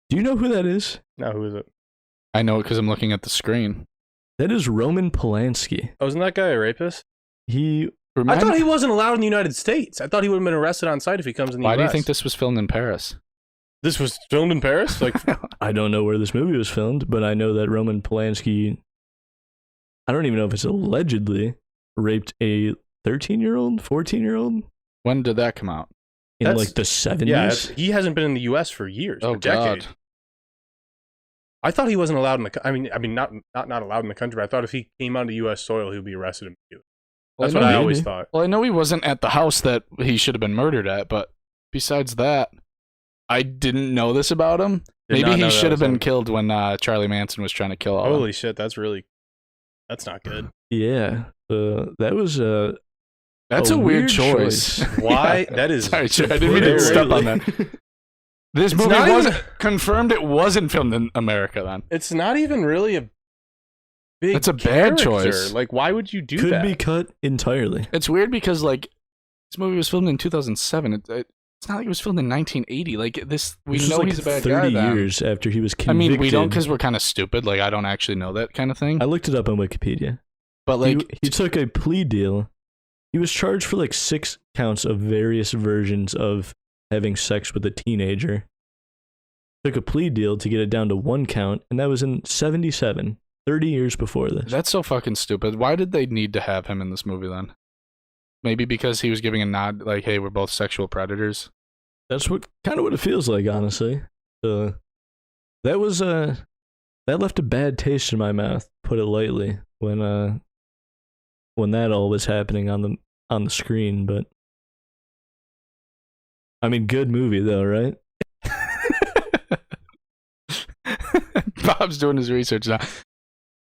Do you know who that is? No, who is it? I know it because I'm looking at the screen. That is Roman Polanski. Oh, isn't that guy a rapist? He I thought he wasn't allowed in the United States. I thought he would have been arrested on site if he comes in the Why US. do you think this was filmed in Paris? This was filmed in Paris? Like, I don't know where this movie was filmed, but I know that Roman Polanski, I don't even know if it's allegedly, raped a 13-year-old, 14-year-old When did that come out? in That's- like the 70s. yeah, he hasn't been in the U.S. for years, Oh for decades. God! I thought he wasn't allowed in the. I mean, not allowed in the country. But I thought if he came onto U.S. soil, he would be arrested immediately. Well, That's what I maybe. always thought. Well, I know he wasn't at the house that he should have been murdered at, but besides that, I didn't know this about him. Did not Maybe know he that should have was been him. killed when Charlie Manson was trying to kill all of them. Holy shit, that's not good. Yeah, that was That's a weird choice. Why? That is. Sorry, I didn't mean to step on that. This It's movie not wasn't even- confirmed. It wasn't filmed in America then. It's not even really a big. That's a bad character. choice. Like, why would you do could that? be cut entirely. It's weird because like this movie was filmed in 2007. It's not like it was filmed in 1980. Like this, we This was know like he's a bad 30 guy. Then. years after he was I convicted. mean, we don't because we're kind of stupid. Like I don't actually know that kind of thing. I looked it up on Wikipedia. But like, he took a plea deal. He was charged for like 6 counts of various versions of having sex with a teenager. Took a plea deal to get it down to 1 count, and that was in 1977, 30 years before this. That's so fucking stupid. Why did they need to have him in this movie then? Maybe because he was giving a nod, like, "Hey, we're both sexual predators." That's what it feels like, honestly. That was that left a bad taste in my mouth, put it lightly, when that all was happening on the screen. But I mean, good movie though, right? Bob's doing his research now.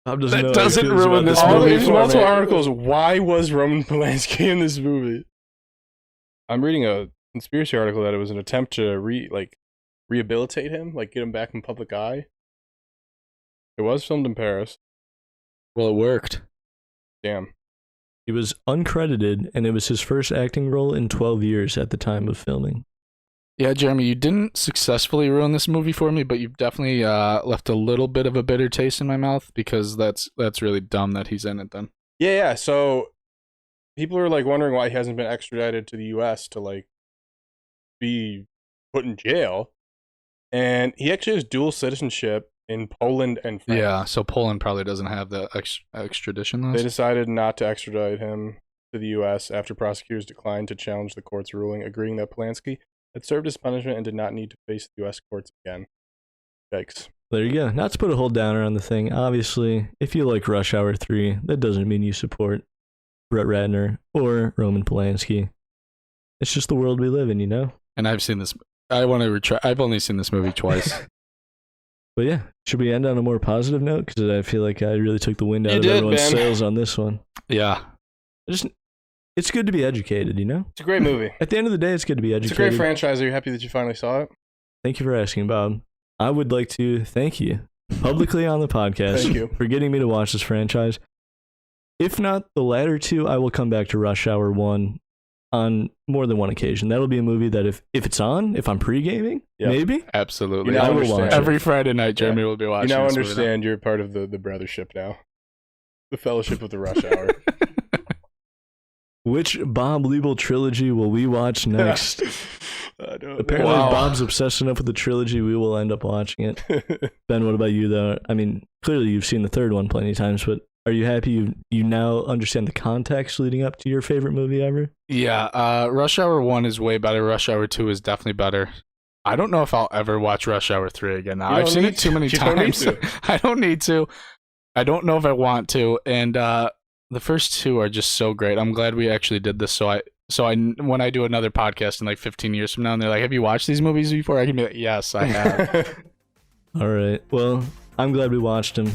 Bob doesn't know That how he doesn't feels ruin about this All movie these for multiple me. articles. Why was Roman Polanski in this movie? I'm reading a conspiracy article that it was an attempt to rehabilitate him, like get him back in public eye. It was filmed in Paris. Well, it worked. Damn. He was uncredited, and it was his first acting role in 12 years at the time of filming. Yeah, Jeremy, you didn't successfully ruin this movie for me, but you've definitely left a little bit of a bitter taste in my mouth, because that's really dumb that he's in it then. Yeah. So people are like wondering why he hasn't been extradited to the U.S. to like be put in jail, and he actually has dual citizenship in Poland and France. Yeah, so Poland probably doesn't have the extradition laws. They decided not to extradite him to the U.S. after prosecutors declined to challenge the court's ruling, agreeing that Polanski had served his punishment and did not need to face the U.S. courts again. Yikes. There you go. Not to put a whole downer on the thing. Obviously, if you like Rush Hour 3, that doesn't mean you support Brett Ratner or Roman Polanski. It's just the world we live in, you know? And I've seen this. I've only seen this movie twice. But yeah, should we end on a more positive note? Because I feel like I really took the wind out You of did, everyone's Ben. sails on this one. Yeah. It's good to be educated, you know? It's a great movie. At the end of the day, it's good to be It's a educated. great franchise. Are you happy that you finally saw it? Thank you for asking, Bob. I would like to thank you publicly on the podcast Thank you. for getting me to watch this franchise. If not the latter two, I will come back to Rush Hour 1 on more than one occasion. That'll be a movie that if it's on, if I'm pre-gaming, Yep. maybe, Absolutely. You now I will understand. watch it. Every Friday night, Jeremy Yeah. will be watching. You now this movie understand you're part of the brothership now. The fellowship of the Rush Hour. Which Bob Liebel trilogy will we watch next? I don't Apparently, Wow. Bob's obsessed enough with the trilogy, we will end up watching it. Ben, what about you, though? I mean, clearly you've seen the third one plenty of times, but are you happy you now understand the context leading up to your favorite movie ever? Yeah, Rush Hour 1 is way better. Rush Hour 2 is definitely better. I don't know if I'll ever watch Rush Hour 3 again now. You I've don't seen need it too many to. You don't need times. to. I don't need to. I don't know if I want to. And the first two are just so great. I'm glad we actually did this. So when I do another podcast in like 15 years from now, and they're like, "Have you watched these movies before?" I can be like, "Yes, I have." All right. Well, I'm glad we watched them.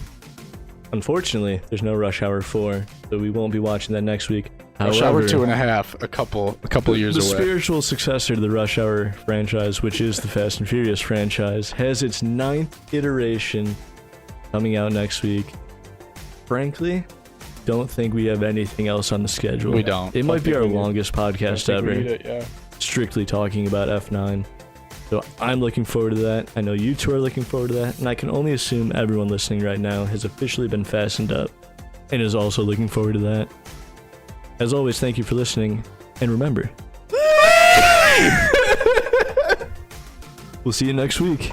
Unfortunately, there's no Rush Hour 4, so we won't be watching that next week. Rush Hour However, 2.5, a couple years the away. spiritual successor to the Rush Hour franchise, which is the Fast and Furious franchise, has its 9th iteration coming out next week. Frankly, don't think we have anything else on the schedule. We don't. It might be our think we need- longest I podcast think we ever, need it, yeah. strictly talking about F9. So I'm looking forward to that. I know you two are looking forward to that, and I can only assume everyone listening right now has officially been fastened up and is also looking forward to that. As always, thank you for listening, and remember, we'll see you next week.